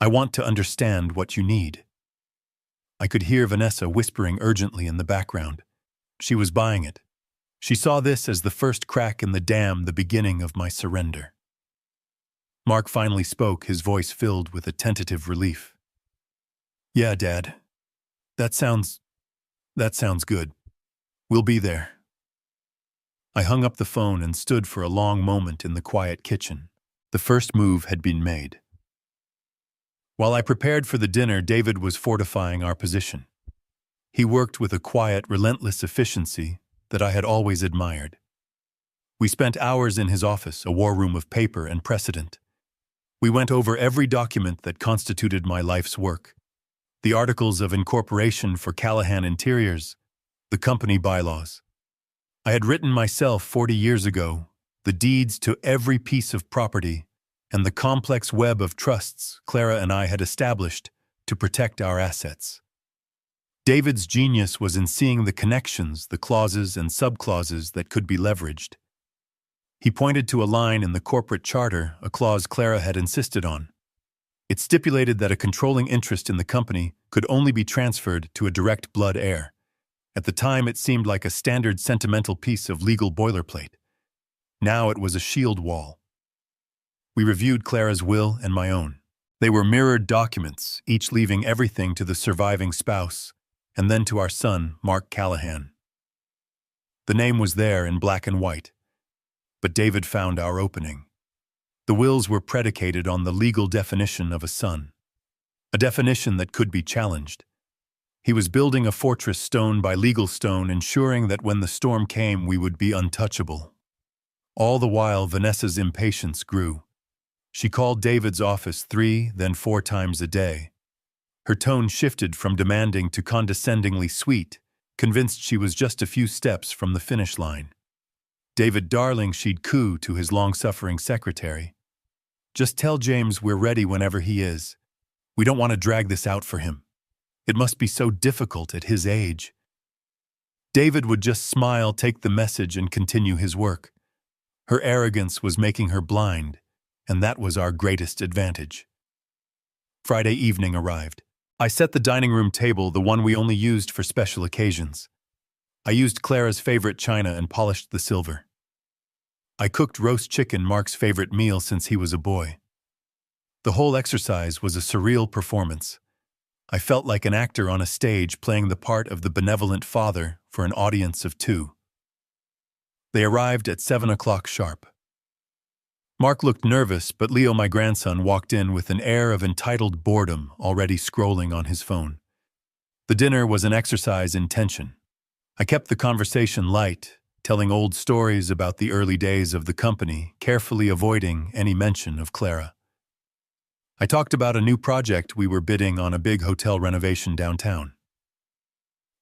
I want to understand what you need." I could hear Vanessa whispering urgently in the background. She was buying it. She saw this as the first crack in the dam, the beginning of my surrender. Mark finally spoke, his voice filled with a tentative relief. "Yeah, Dad. That sounds good. We'll be there." I hung up the phone and stood for a long moment in the quiet kitchen. The first move had been made. While I prepared for the dinner, David was fortifying our position. He worked with a quiet, relentless efficiency that I had always admired. We spent hours in his office, a war room of paper and precedent. We went over every document that constituted my life's work: the articles of incorporation for Callahan Interiors, the company bylaws. I had written myself 40 years ago, the deeds to every piece of property, and the complex web of trusts Clara and I had established to protect our assets. David's genius was in seeing the connections, the clauses and subclauses that could be leveraged. He pointed to a line in the corporate charter, a clause Clara had insisted on. It stipulated that a controlling interest in the company could only be transferred to a direct blood heir. At the time, it seemed like a standard sentimental piece of legal boilerplate. Now it was a shield wall. We reviewed Clara's will and my own. They were mirrored documents, each leaving everything to the surviving spouse, and then to our son, Mark Callahan. The name was there in black and white, but David found our opening. The wills were predicated on the legal definition of a son, a definition that could be challenged. He was building a fortress stone by legal stone, ensuring that when the storm came, we would be untouchable. All the while, Vanessa's impatience grew. She called David's office 3, then 4 times a day. Her tone shifted from demanding to condescendingly sweet, convinced she was just a few steps from the finish line. "David, darling," she'd coo to his long-suffering secretary. "Just tell James we're ready whenever he is. We don't want to drag this out for him. It must be so difficult at his age." David would just smile, take the message, and continue his work. Her arrogance was making her blind, and that was our greatest advantage. Friday evening arrived. I set the dining room table, the one we only used for special occasions. I used Clara's favorite china and polished the silver. I cooked roast chicken, Mark's favorite meal since he was a boy. The whole exercise was a surreal performance. I felt like an actor on a stage playing the part of the benevolent father for an audience of 2. They arrived at 7 o'clock sharp. Mark looked nervous, but Leo, my grandson, walked in with an air of entitled boredom, already scrolling on his phone. The dinner was an exercise in tension. I kept the conversation light, telling old stories about the early days of the company, carefully avoiding any mention of Clara. I talked about a new project we were bidding on, a big hotel renovation downtown.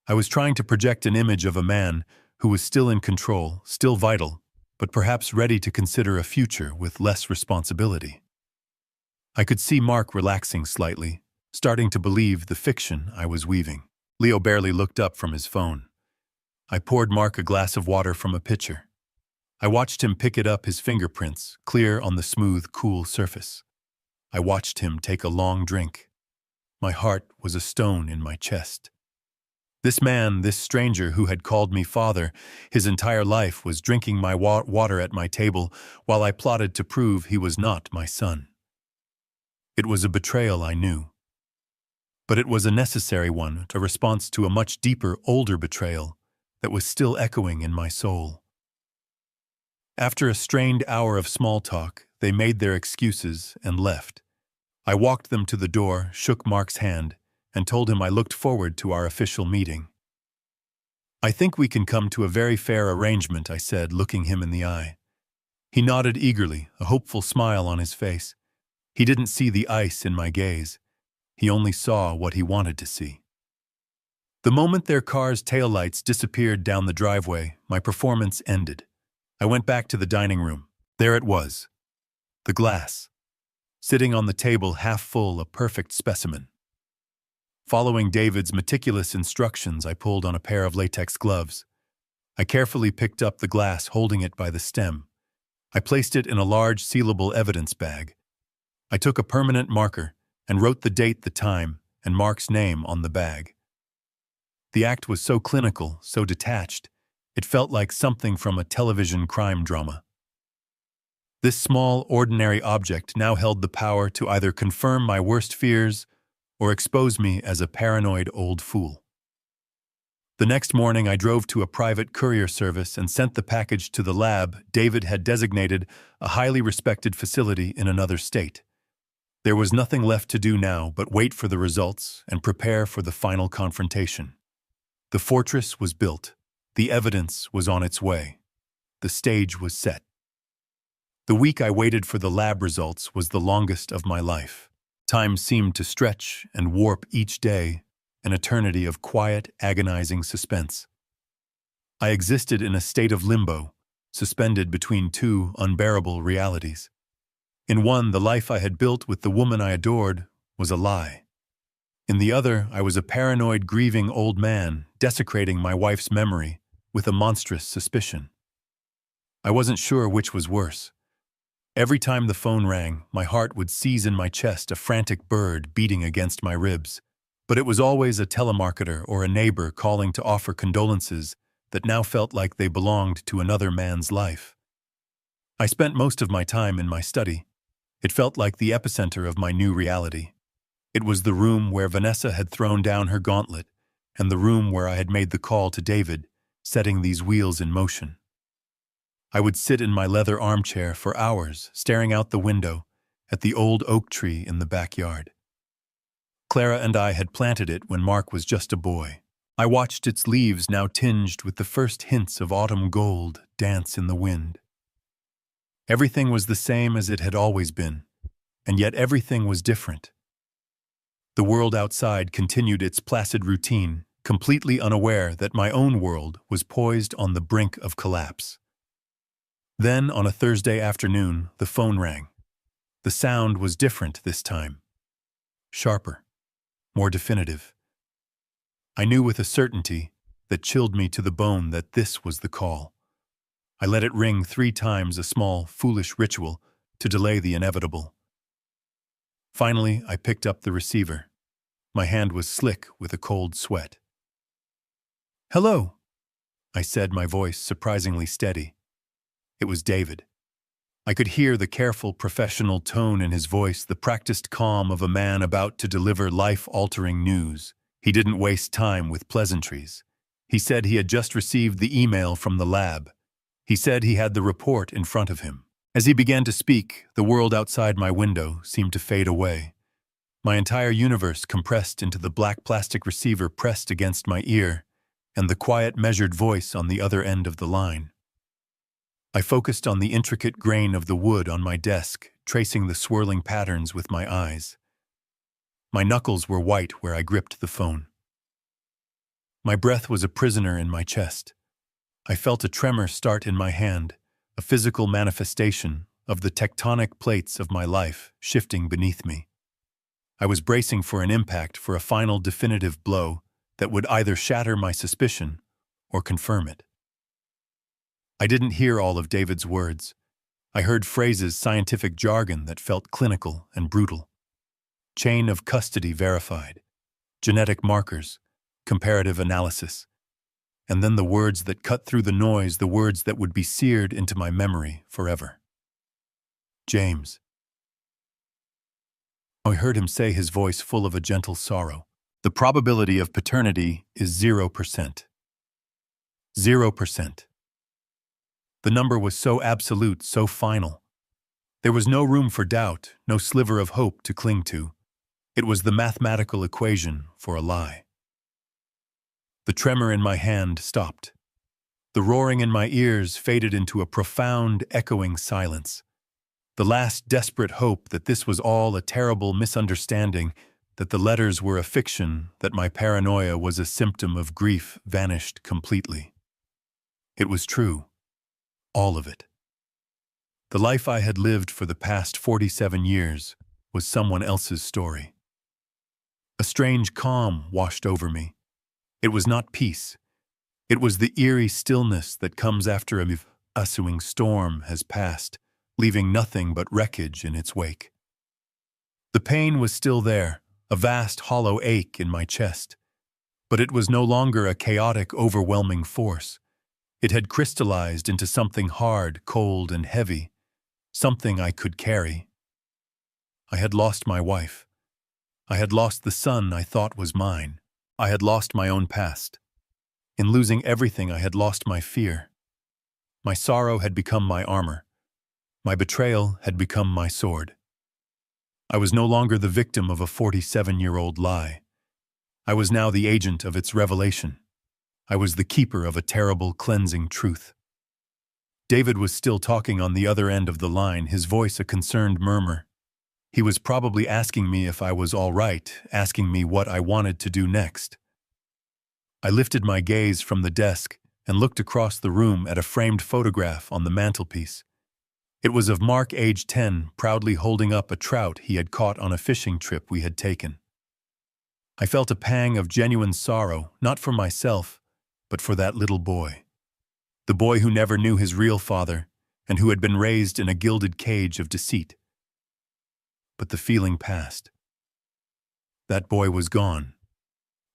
I was trying to project an image of a man who was still in control, still vital, but perhaps ready to consider a future with less responsibility. I could see Mark relaxing slightly, starting to believe the fiction I was weaving. Leo barely looked up from his phone. I poured Mark a glass of water from a pitcher. I watched him pick it up, his fingerprints, clear on the smooth, cool surface. I watched him take a long drink. My heart was a stone in my chest. This man, this stranger who had called me father, his entire life was drinking my water at my table while I plotted to prove he was not my son. It was a betrayal, I knew. But it was a necessary one, a response to a much deeper, older betrayal that was still echoing in my soul. After a strained hour of small talk, they made their excuses and left. I walked them to the door, shook Mark's hand, and told him I looked forward to our official meeting. "I think we can come to a very fair arrangement," I said, looking him in the eye. He nodded eagerly, a hopeful smile on his face. He didn't see the ice in my gaze. He only saw what he wanted to see. The moment their car's taillights disappeared down the driveway, my performance ended. I went back to the dining room. There it was. The glass. Sitting on the table half full, a perfect specimen. Following David's meticulous instructions, I pulled on a pair of latex gloves. I carefully picked up the glass, holding it by the stem. I placed it in a large sealable evidence bag. I took a permanent marker and wrote the date, the time, and Mark's name on the bag. The act was so clinical, so detached, it felt like something from a television crime drama. This small, ordinary object now held the power to either confirm my worst fears or expose me as a paranoid old fool. The next morning, I drove to a private courier service and sent the package to the lab David had designated a highly respected facility in another state. There was nothing left to do now but wait for the results and prepare for the final confrontation. The fortress was built. The evidence was on its way. The stage was set. The week I waited for the lab results was the longest of my life. Time seemed to stretch and warp each day, an eternity of quiet, agonizing suspense. I existed in a state of limbo, suspended between two unbearable realities. In one, the life I had built with the woman I adored was a lie. In the other, I was a paranoid, grieving old man, desecrating my wife's memory with a monstrous suspicion. I wasn't sure which was worse. Every time the phone rang, my heart would seize in my chest, a frantic bird beating against my ribs. But it was always a telemarketer or a neighbor calling to offer condolences that now felt like they belonged to another man's life. I spent most of my time in my study. It felt like the epicenter of my new reality. It was the room where Vanessa had thrown down her gauntlet, and the room where I had made the call to David, setting these wheels in motion. I would sit in my leather armchair for hours, staring out the window at the old oak tree in the backyard. Clara and I had planted it when Mark was just a boy. I watched its leaves, now tinged with the first hints of autumn gold, dance in the wind. Everything was the same as it had always been, and yet everything was different. The world outside continued its placid routine, completely unaware that my own world was poised on the brink of collapse. Then, on a Thursday afternoon, the phone rang. The sound was different this time. Sharper. More definitive. I knew with a certainty that chilled me to the bone that this was the call. I let it ring 3 times, a small, foolish ritual to delay the inevitable. Finally, I picked up the receiver. My hand was slick with a cold sweat. "Hello," I said, my voice surprisingly steady. It was David. I could hear the careful, professional tone in his voice, the practiced calm of a man about to deliver life-altering news. He didn't waste time with pleasantries. He said he had just received the email from the lab. He said he had the report in front of him. As he began to speak, the world outside my window seemed to fade away. My entire universe compressed into the black plastic receiver pressed against my ear, and the quiet, measured voice on the other end of the line. I focused on the intricate grain of the wood on my desk, tracing the swirling patterns with my eyes. My knuckles were white where I gripped the phone. My breath was a prisoner in my chest. I felt a tremor start in my hand, a physical manifestation of the tectonic plates of my life shifting beneath me. I was bracing for an impact, for a final definitive blow that would either shatter my suspicion or confirm it. I didn't hear all of David's words. I heard phrases, scientific jargon that felt clinical and brutal. Chain of custody verified, genetic markers, comparative analysis. And then the words that cut through the noise, the words that would be seared into my memory forever. James. I heard him say, his voice full of a gentle sorrow. The probability of paternity is 0%. 0%. The number was so absolute, so final. There was no room for doubt, no sliver of hope to cling to. It was the mathematical equation for a lie. The tremor in my hand stopped. The roaring in my ears faded into a profound, echoing silence. The last desperate hope that this was all a terrible misunderstanding, that the letters were a fiction, that my paranoia was a symptom of grief, vanished completely. It was true. All of it. The life I had lived for the past 47 years was someone else's story. A strange calm washed over me. It was not peace. It was the eerie stillness that comes after a pursuing storm has passed, leaving nothing but wreckage in its wake. The pain was still there, a vast hollow ache in my chest. But it was no longer a chaotic, overwhelming force. It had crystallized into something hard, cold, and heavy, something I could carry. I had lost my wife. I had lost the son I thought was mine. I had lost my own past. In losing everything, I had lost my fear. My sorrow had become my armor. My betrayal had become my sword. I was no longer the victim of a 47-year-old lie. I was now the agent of its revelation. I was the keeper of a terrible, cleansing truth. David was still talking on the other end of the line, his voice a concerned murmur. He was probably asking me if I was all right, asking me what I wanted to do next. I lifted my gaze from the desk and looked across the room at a framed photograph on the mantelpiece. It was of Mark, age 10, proudly holding up a trout he had caught on a fishing trip we had taken. I felt a pang of genuine sorrow, not for myself, but for that little boy. The boy who never knew his real father and who had been raised in a gilded cage of deceit. But the feeling passed. That boy was gone.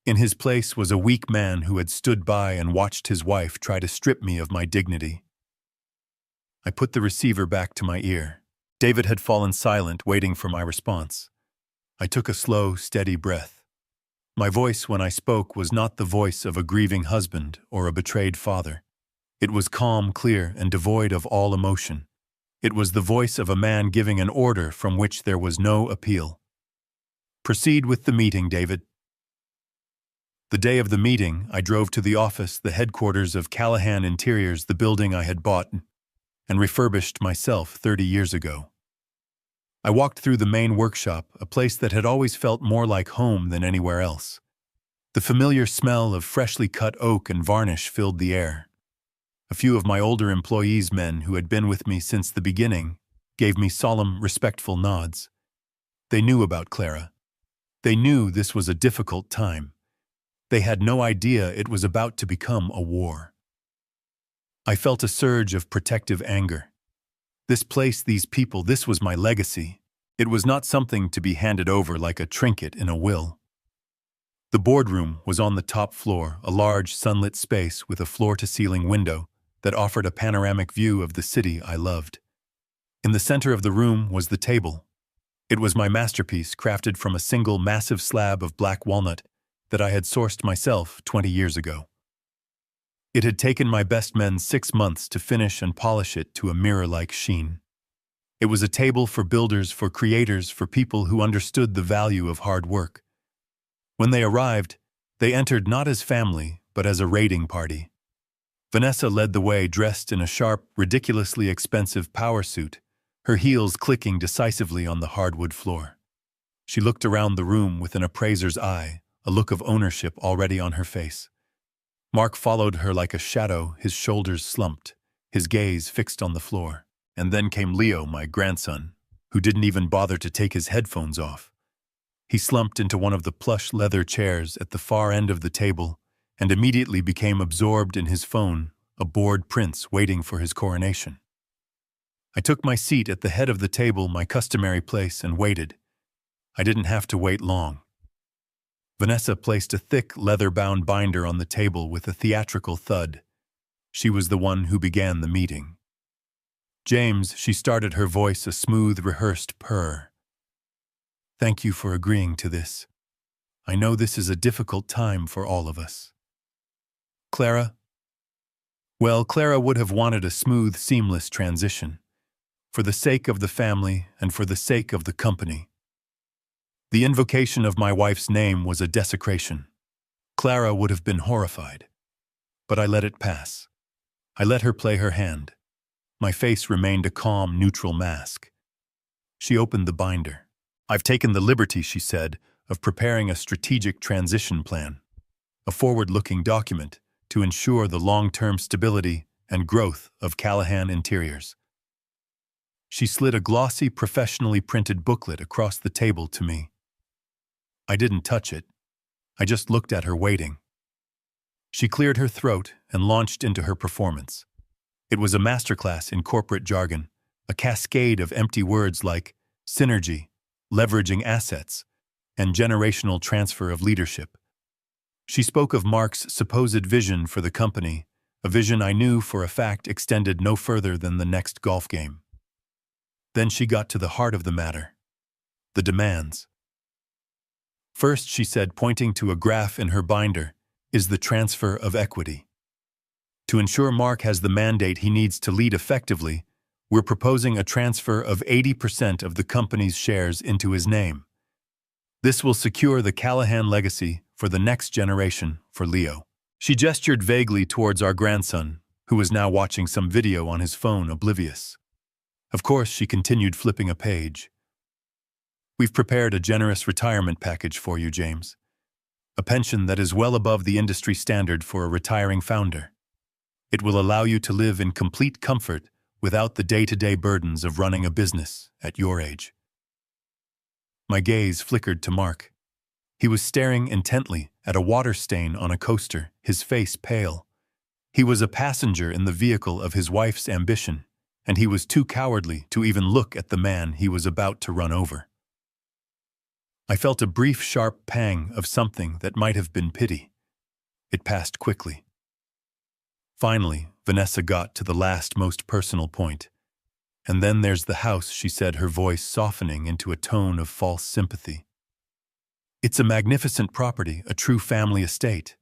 In his place was a weak man who had stood by and watched his wife try to strip me of my dignity. I put the receiver back to my ear. David had fallen silent, waiting for my response. I took a slow, steady breath. My voice when I spoke was not the voice of a grieving husband or a betrayed father. It was calm, clear, and devoid of all emotion. It was the voice of a man giving an order from which there was no appeal. Proceed with the meeting, David. The day of the meeting, I drove to the office, the headquarters of Callahan Interiors, the building I had bought and refurbished myself 30 years ago. I walked through the main workshop, a place that had always felt more like home than anywhere else. The familiar smell of freshly cut oak and varnish filled the air. A few of my older employees, men who had been with me since the beginning, gave me solemn, respectful nods. They knew about Clara. They knew this was a difficult time. They had no idea it was about to become a war. I felt a surge of protective anger. This place, these people, this was my legacy. It was not something to be handed over like a trinket in a will. The boardroom was on the top floor, a large sunlit space with a floor-to-ceiling window that offered a panoramic view of the city I loved. In the center of the room was the table. It was my masterpiece, crafted from a single massive slab of black walnut that I had sourced myself 20 years ago. It had taken my best men 6 months to finish and polish it to a mirror-like sheen. It was a table for builders, for creators, for people who understood the value of hard work. When they arrived, they entered not as family, but as a raiding party. Vanessa led the way, dressed in a sharp, ridiculously expensive power suit, her heels clicking decisively on the hardwood floor. She looked around the room with an appraiser's eye, a look of ownership already on her face. Mark followed her like a shadow, his shoulders slumped, his gaze fixed on the floor. And then came Leo, my grandson, who didn't even bother to take his headphones off. He slumped into one of the plush leather chairs at the far end of the table, and immediately became absorbed in his phone, a bored prince waiting for his coronation. I took my seat at the head of the table, my customary place, and waited. I didn't have to wait long. Vanessa placed a thick, leather-bound binder on the table with a theatrical thud. She was the one who began the meeting. James, she started, her voice a smooth, rehearsed purr. Thank you for agreeing to this. I know this is a difficult time for all of us. Clara? Well, Clara would have wanted a smooth, seamless transition, for the sake of the family and for the sake of the company. The invocation of my wife's name was a desecration. Clara would have been horrified. But I let it pass. I let her play her hand. My face remained a calm, neutral mask. She opened the binder. I've taken the liberty, she said, of preparing a strategic transition plan, a forward-looking document to ensure the long-term stability and growth of Callahan Interiors. She slid a glossy, professionally printed booklet across the table to me. I didn't touch it. I just looked at her, waiting. She cleared her throat and launched into her performance. It was a masterclass in corporate jargon, a cascade of empty words like synergy, leveraging assets, and generational transfer of leadership. She spoke of Mark's supposed vision for the company, a vision I knew for a fact extended no further than the next golf game. Then she got to the heart of the matter, the demands. First, she said, pointing to a graph in her binder, is the transfer of equity. To ensure Mark has the mandate he needs to lead effectively, we're proposing a transfer of 80% of the company's shares into his name. This will secure the Callahan legacy for the next generation for Leo. She gestured vaguely towards our grandson, who was now watching some video on his phone, oblivious. Of course, she continued, flipping a page. We've prepared a generous retirement package for you, James. A pension that is well above the industry standard for a retiring founder. It will allow you to live in complete comfort without the day-to-day burdens of running a business at your age. My gaze flickered to Mark. He was staring intently at a water stain on a coaster, his face pale. He was a passenger in the vehicle of his wife's ambition, and he was too cowardly to even look at the man he was about to run over. I felt a brief, sharp pang of something that might have been pity. It passed quickly. Finally, Vanessa got to the last, most personal point. And then there's the house, she said, her voice softening into a tone of false sympathy. It's a magnificent property, a true family estate,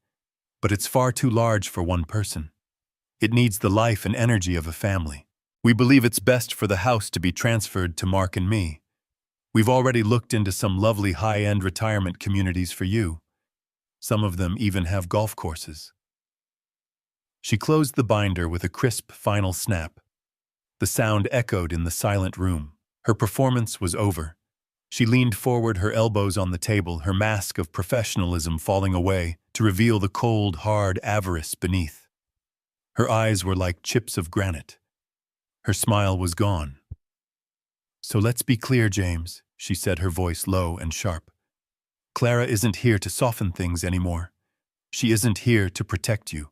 but it's far too large for one person. It needs the life and energy of a family. We believe it's best for the house to be transferred to Mark and me. We've already looked into some lovely high-end retirement communities for you. Some of them even have golf courses. She closed the binder with a crisp final snap. The sound echoed in the silent room. Her performance was over. She leaned forward, her elbows on the table, her mask of professionalism falling away to reveal the cold, hard avarice beneath. Her eyes were like chips of granite. Her smile was gone. So let's be clear, James, she said, her voice low and sharp. Clara isn't here to soften things anymore. She isn't here to protect you.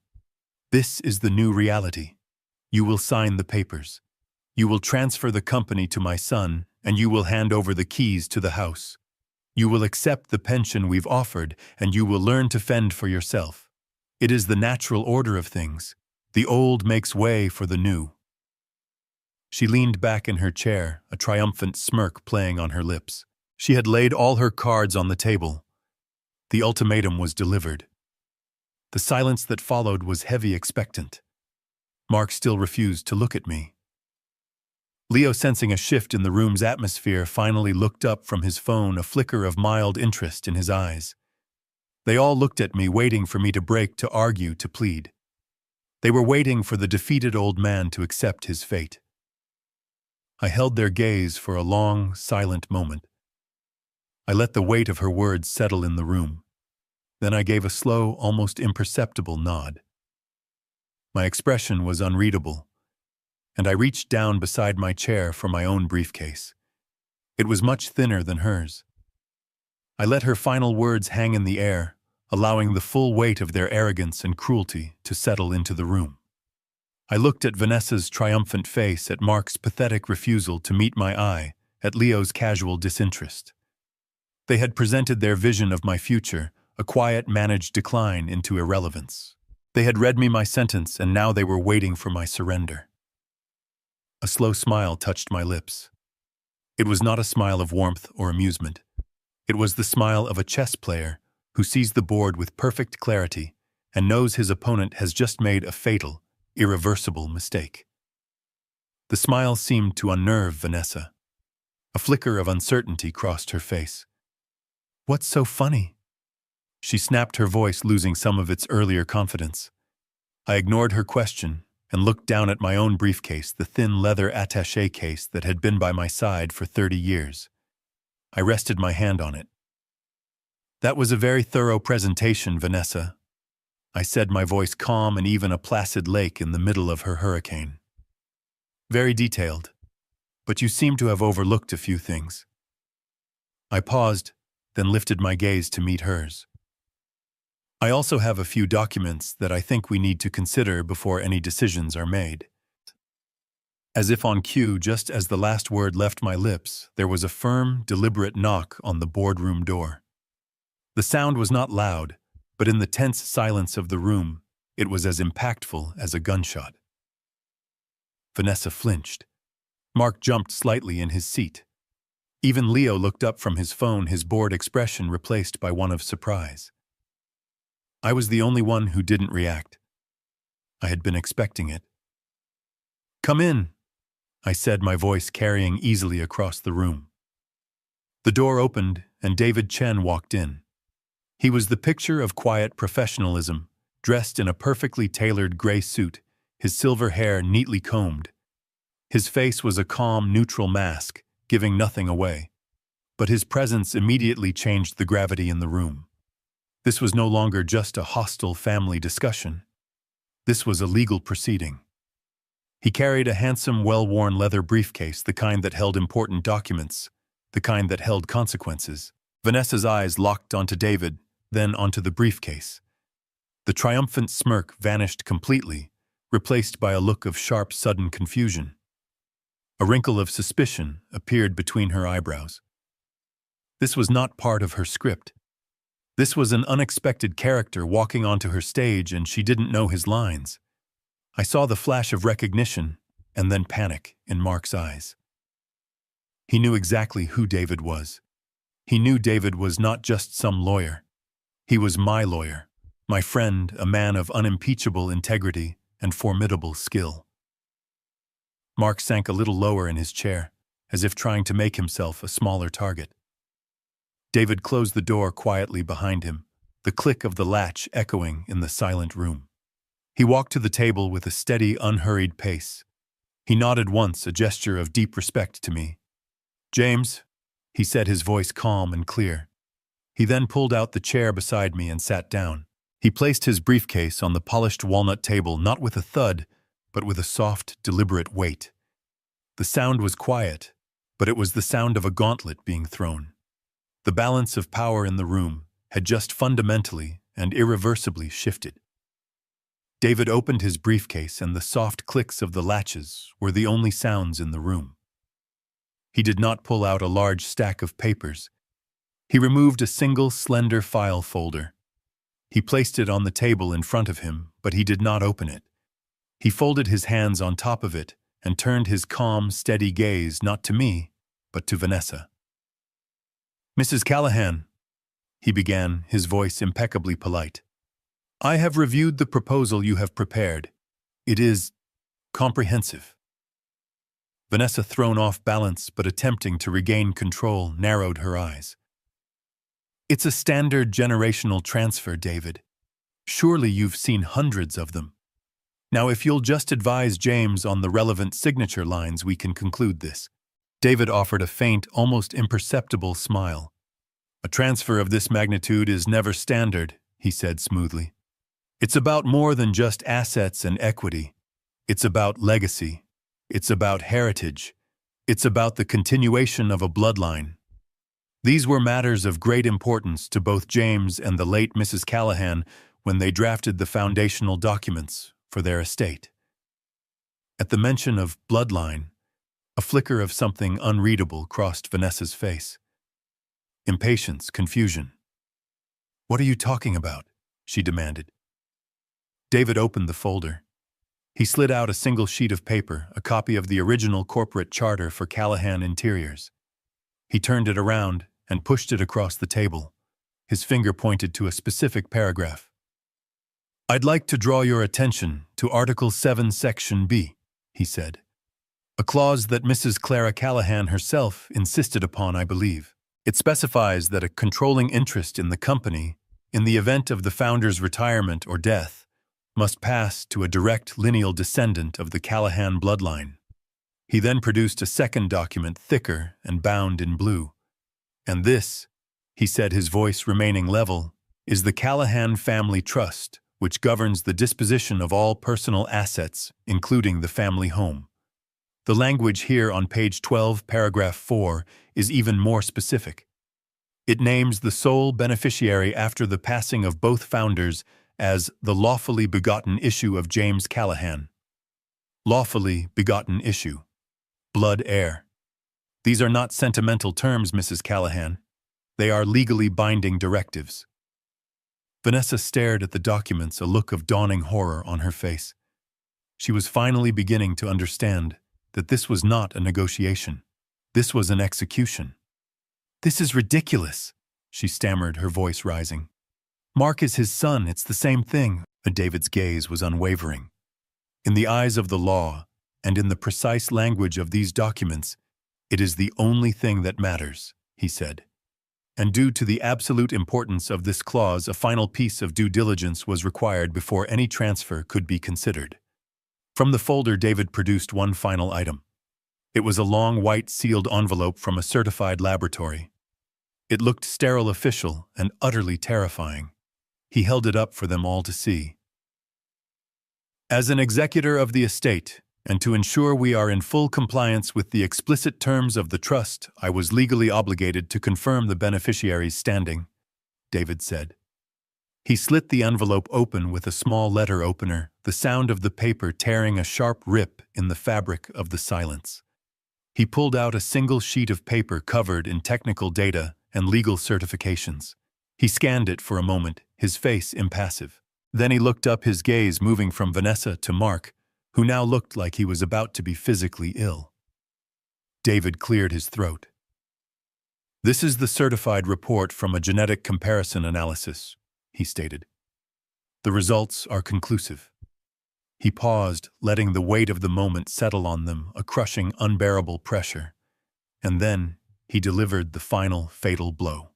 This is the new reality. You will sign the papers. You will transfer the company to my son, and you will hand over the keys to the house. You will accept the pension we've offered, and you will learn to fend for yourself. It is the natural order of things. The old makes way for the new. She leaned back in her chair, a triumphant smirk playing on her lips. She had laid all her cards on the table. The ultimatum was delivered. The silence that followed was heavy, expectant. Mark still refused to look at me. Leo, sensing a shift in the room's atmosphere, finally looked up from his phone, a flicker of mild interest in his eyes. They all looked at me, waiting for me to break, to argue, to plead. They were waiting for the defeated old man to accept his fate. I held their gaze for a long, silent moment. I let the weight of her words settle in the room. Then I gave a slow, almost imperceptible nod. My expression was unreadable, and I reached down beside my chair for my own briefcase. It was much thinner than hers. I let her final words hang in the air, allowing the full weight of their arrogance and cruelty to settle into the room. I looked at Vanessa's triumphant face, at Mark's pathetic refusal to meet my eye, at Leo's casual disinterest. They had presented their vision of my future, a quiet, managed decline into irrelevance. They had read me my sentence, and now they were waiting for my surrender. A slow smile touched my lips. It was not a smile of warmth or amusement. It was the smile of a chess player who sees the board with perfect clarity and knows his opponent has just made a fatal, irreversible mistake. The smile seemed to unnerve Vanessa. A flicker of uncertainty crossed her face. "What's so funny?" She snapped, her voice losing some of its earlier confidence. I ignored her question and looked down at my own briefcase, the thin leather attaché case that had been by my side for 30 years. I rested my hand on it. "That was a very thorough presentation, Vanessa," I said, my voice calm and even a placid lake in the middle of her hurricane. "Very detailed, but you seem to have overlooked a few things." I paused, then lifted my gaze to meet hers. "I also have a few documents that I think we need to consider before any decisions are made." As if on cue, just as the last word left my lips, there was a firm, deliberate knock on the boardroom door. The sound was not loud, but in the tense silence of the room, it was as impactful as a gunshot. Vanessa flinched. Mark jumped slightly in his seat. Even Leo looked up from his phone, his bored expression replaced by one of surprise. I was the only one who didn't react. I had been expecting it. "Come in," I said, my voice carrying easily across the room. The door opened, and David Chen walked in. He was the picture of quiet professionalism, dressed in a perfectly tailored gray suit, his silver hair neatly combed. His face was a calm, neutral mask, giving nothing away. But his presence immediately changed the gravity in the room. This was no longer just a hostile family discussion. This was a legal proceeding. He carried a handsome, well-worn leather briefcase, the kind that held important documents, the kind that held consequences. Vanessa's eyes locked onto David, then onto the briefcase. The triumphant smirk vanished completely, replaced by a look of sharp, sudden confusion. A wrinkle of suspicion appeared between her eyebrows. This was not part of her script. This was an unexpected character walking onto her stage, and she didn't know his lines. I saw the flash of recognition and then panic in Mark's eyes. He knew exactly who David was. He knew David was not just some lawyer. He was my lawyer, my friend, a man of unimpeachable integrity and formidable skill. Mark sank a little lower in his chair, as if trying to make himself a smaller target. David closed the door quietly behind him, the click of the latch echoing in the silent room. He walked to the table with a steady, unhurried pace. He nodded once, a gesture of deep respect to me. "James," he said, his voice calm and clear. He then pulled out the chair beside me and sat down. He placed his briefcase on the polished walnut table, not with a thud, but with a soft, deliberate weight. The sound was quiet, but it was the sound of a gauntlet being thrown. The balance of power in the room had just fundamentally and irreversibly shifted. David opened his briefcase, and the soft clicks of the latches were the only sounds in the room. He did not pull out a large stack of papers. He removed a single, slender file folder. He placed it on the table in front of him, but he did not open it. He folded his hands on top of it and turned his calm, steady gaze not to me, but to Vanessa. "Mrs. Callahan," he began, his voice impeccably polite, "I have reviewed the proposal you have prepared. It is comprehensive." Vanessa, thrown off balance but attempting to regain control, narrowed her eyes. "It's a standard generational transfer, David. Surely you've seen hundreds of them. Now, if you'll just advise James on the relevant signature lines, we can conclude this." David offered a faint, almost imperceptible smile. "A transfer of this magnitude is never standard," he said smoothly. "It's about more than just assets and equity. It's about legacy. It's about heritage. It's about the continuation of a bloodline. These were matters of great importance to both James and the late Mrs. Callahan when they drafted the foundational documents for their estate. At the mention of bloodline, a flicker of something unreadable crossed Vanessa's face. Impatience, confusion. "What are you talking about?" she demanded. David opened the folder. He slid out a single sheet of paper, a copy of the original corporate charter for Callahan Interiors. He turned it around and pushed it across the table. His finger pointed to a specific paragraph. "I'd like to draw your attention to Article 7, Section B," he said. "A clause that Mrs. Clara Callahan herself insisted upon, I believe. It specifies that a controlling interest in the company, in the event of the founder's retirement or death, must pass to a direct lineal descendant of the Callahan bloodline." He then produced a second document, thicker and bound in blue. "And this," he said, his voice remaining level, "is the Callahan Family Trust, which governs the disposition of all personal assets, including the family home." The language here on page 12, paragraph 4, is even more specific. It names the sole beneficiary after the passing of both founders as the lawfully begotten issue of James Callahan. Lawfully begotten issue. Blood heir. These are not sentimental terms, Mrs. Callahan. They are legally binding directives. Vanessa stared at the documents, a look of dawning horror on her face. She was finally beginning to understand that this was not a negotiation. This was an execution. "This is ridiculous," she stammered, her voice rising. "Mark is his son, it's the same thing." David's gaze was unwavering. "In the eyes of the law, and in the precise language of these documents, it is the only thing that matters," he said. And due to the absolute importance of this clause, a final piece of due diligence was required before any transfer could be considered. From the folder, David produced one final item. It was a long white sealed envelope from a certified laboratory. It looked sterile, official, and utterly terrifying. He held it up for them all to see. "As an executor of the estate, and to ensure we are in full compliance with the explicit terms of the trust, I was legally obligated to confirm the beneficiary's standing," David said. He slit the envelope open with a small letter opener, the sound of the paper tearing a sharp rip in the fabric of the silence. He pulled out a single sheet of paper covered in technical data and legal certifications. He scanned it for a moment, his face impassive. Then he looked up, his gaze moving from Vanessa to Mark, who now looked like he was about to be physically ill. David cleared his throat. "This is the certified report from a genetic comparison analysis," he stated. "The results are conclusive." He paused, letting the weight of the moment settle on them, a crushing, unbearable pressure. And then he delivered the final, fatal blow.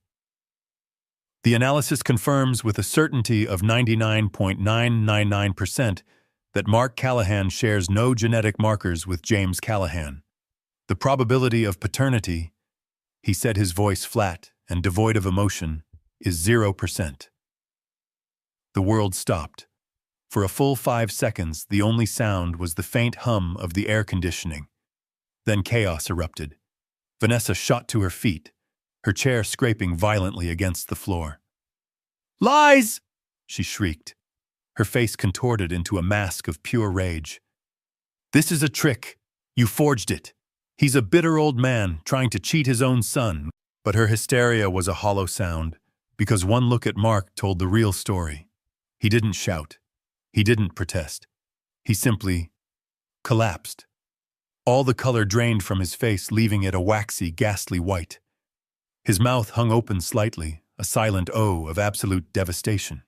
"The analysis confirms with a certainty of 99.999% that Mark Callahan shares no genetic markers with James Callahan. The probability of paternity," he said, his voice flat and devoid of emotion, "is 0%. The world stopped. For a full 5 seconds, the only sound was the faint hum of the air conditioning. Then chaos erupted. Vanessa shot to her feet, her chair scraping violently against the floor. "Lies!" she shrieked, her face contorted into a mask of pure rage. "This is a trick. You forged it. He's a bitter old man trying to cheat his own son." But her hysteria was a hollow sound, because one look at Mark told the real story. He didn't shout. He didn't protest. He simply collapsed. All the color drained from his face, leaving it a waxy, ghastly white. His mouth hung open slightly, a silent O of absolute devastation.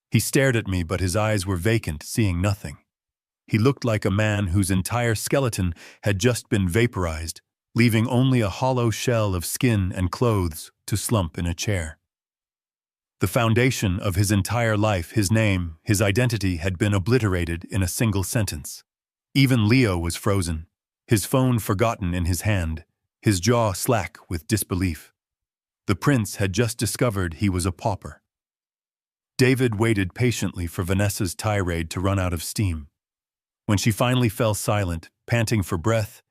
He stared at me, but his eyes were vacant, seeing nothing. He looked like a man whose entire skeleton had just been vaporized, leaving only a hollow shell of skin and clothes to slump in a chair. The foundation of his entire life, his name, his identity, had been obliterated in a single sentence. Even Leo was frozen, his phone forgotten in his hand, his jaw slack with disbelief. The prince had just discovered he was a pauper. David waited patiently for Vanessa's tirade to run out of steam. When she finally fell silent, panting for breath,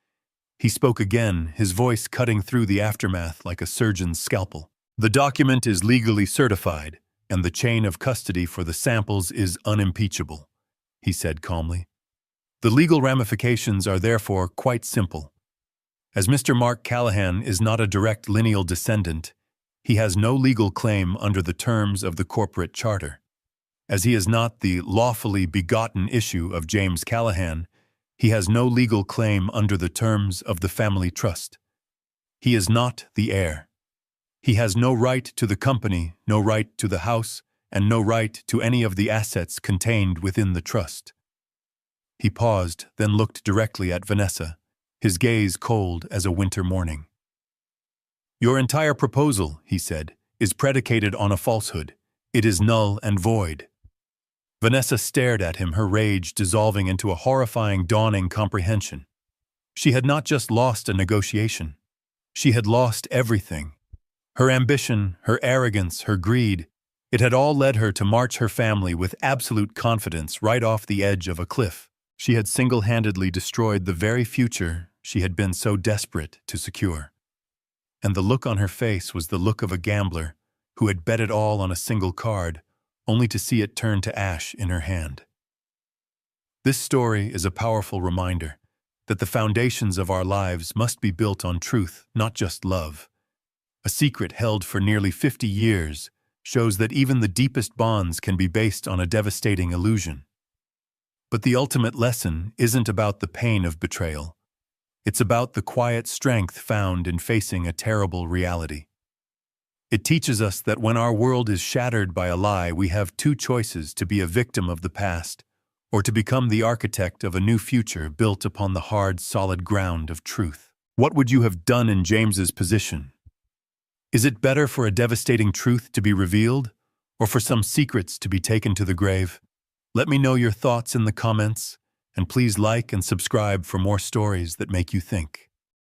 He spoke again, his voice cutting through the aftermath like a surgeon's scalpel. The document is legally certified, and the chain of custody for the samples is unimpeachable, he said calmly. The legal ramifications are therefore quite simple. As Mr. Mark Callahan is not a direct lineal descendant, he has no legal claim under the terms of the corporate charter. As he is not the lawfully begotten issue of James Callahan, he has no legal claim under the terms of the family trust. He is not the heir. He has no right to the company, no right to the house, and no right to any of the assets contained within the trust. He paused, then looked directly at Vanessa, his gaze cold as a winter morning. Your entire proposal, he said, is predicated on a falsehood. It is null and void. Vanessa stared at him, her rage dissolving into a horrifying, dawning comprehension. She had not just lost a negotiation. She had lost everything. Her ambition, her arrogance, her greed, it had all led her to march her family with absolute confidence right off the edge of a cliff. She had single-handedly destroyed the very future she had been so desperate to secure. And the look on her face was the look of a gambler who had bet it all on a single card, only to see it turn to ash in her hand. This story is a powerful reminder that the foundations of our lives must be built on truth, not just love. A secret held for nearly 50 years shows that even the deepest bonds can be based on a devastating illusion. But the ultimate lesson isn't about the pain of betrayal. It's about the quiet strength found in facing a terrible reality. It teaches us that when our world is shattered by a lie, we have two choices: to be a victim of the past, or to become the architect of a new future built upon the hard, solid ground of truth. What would you have done in James's position? Is it better for a devastating truth to be revealed, or for some secrets to be taken to the grave? Let me know your thoughts in the comments, and please like and subscribe for more stories that make you think.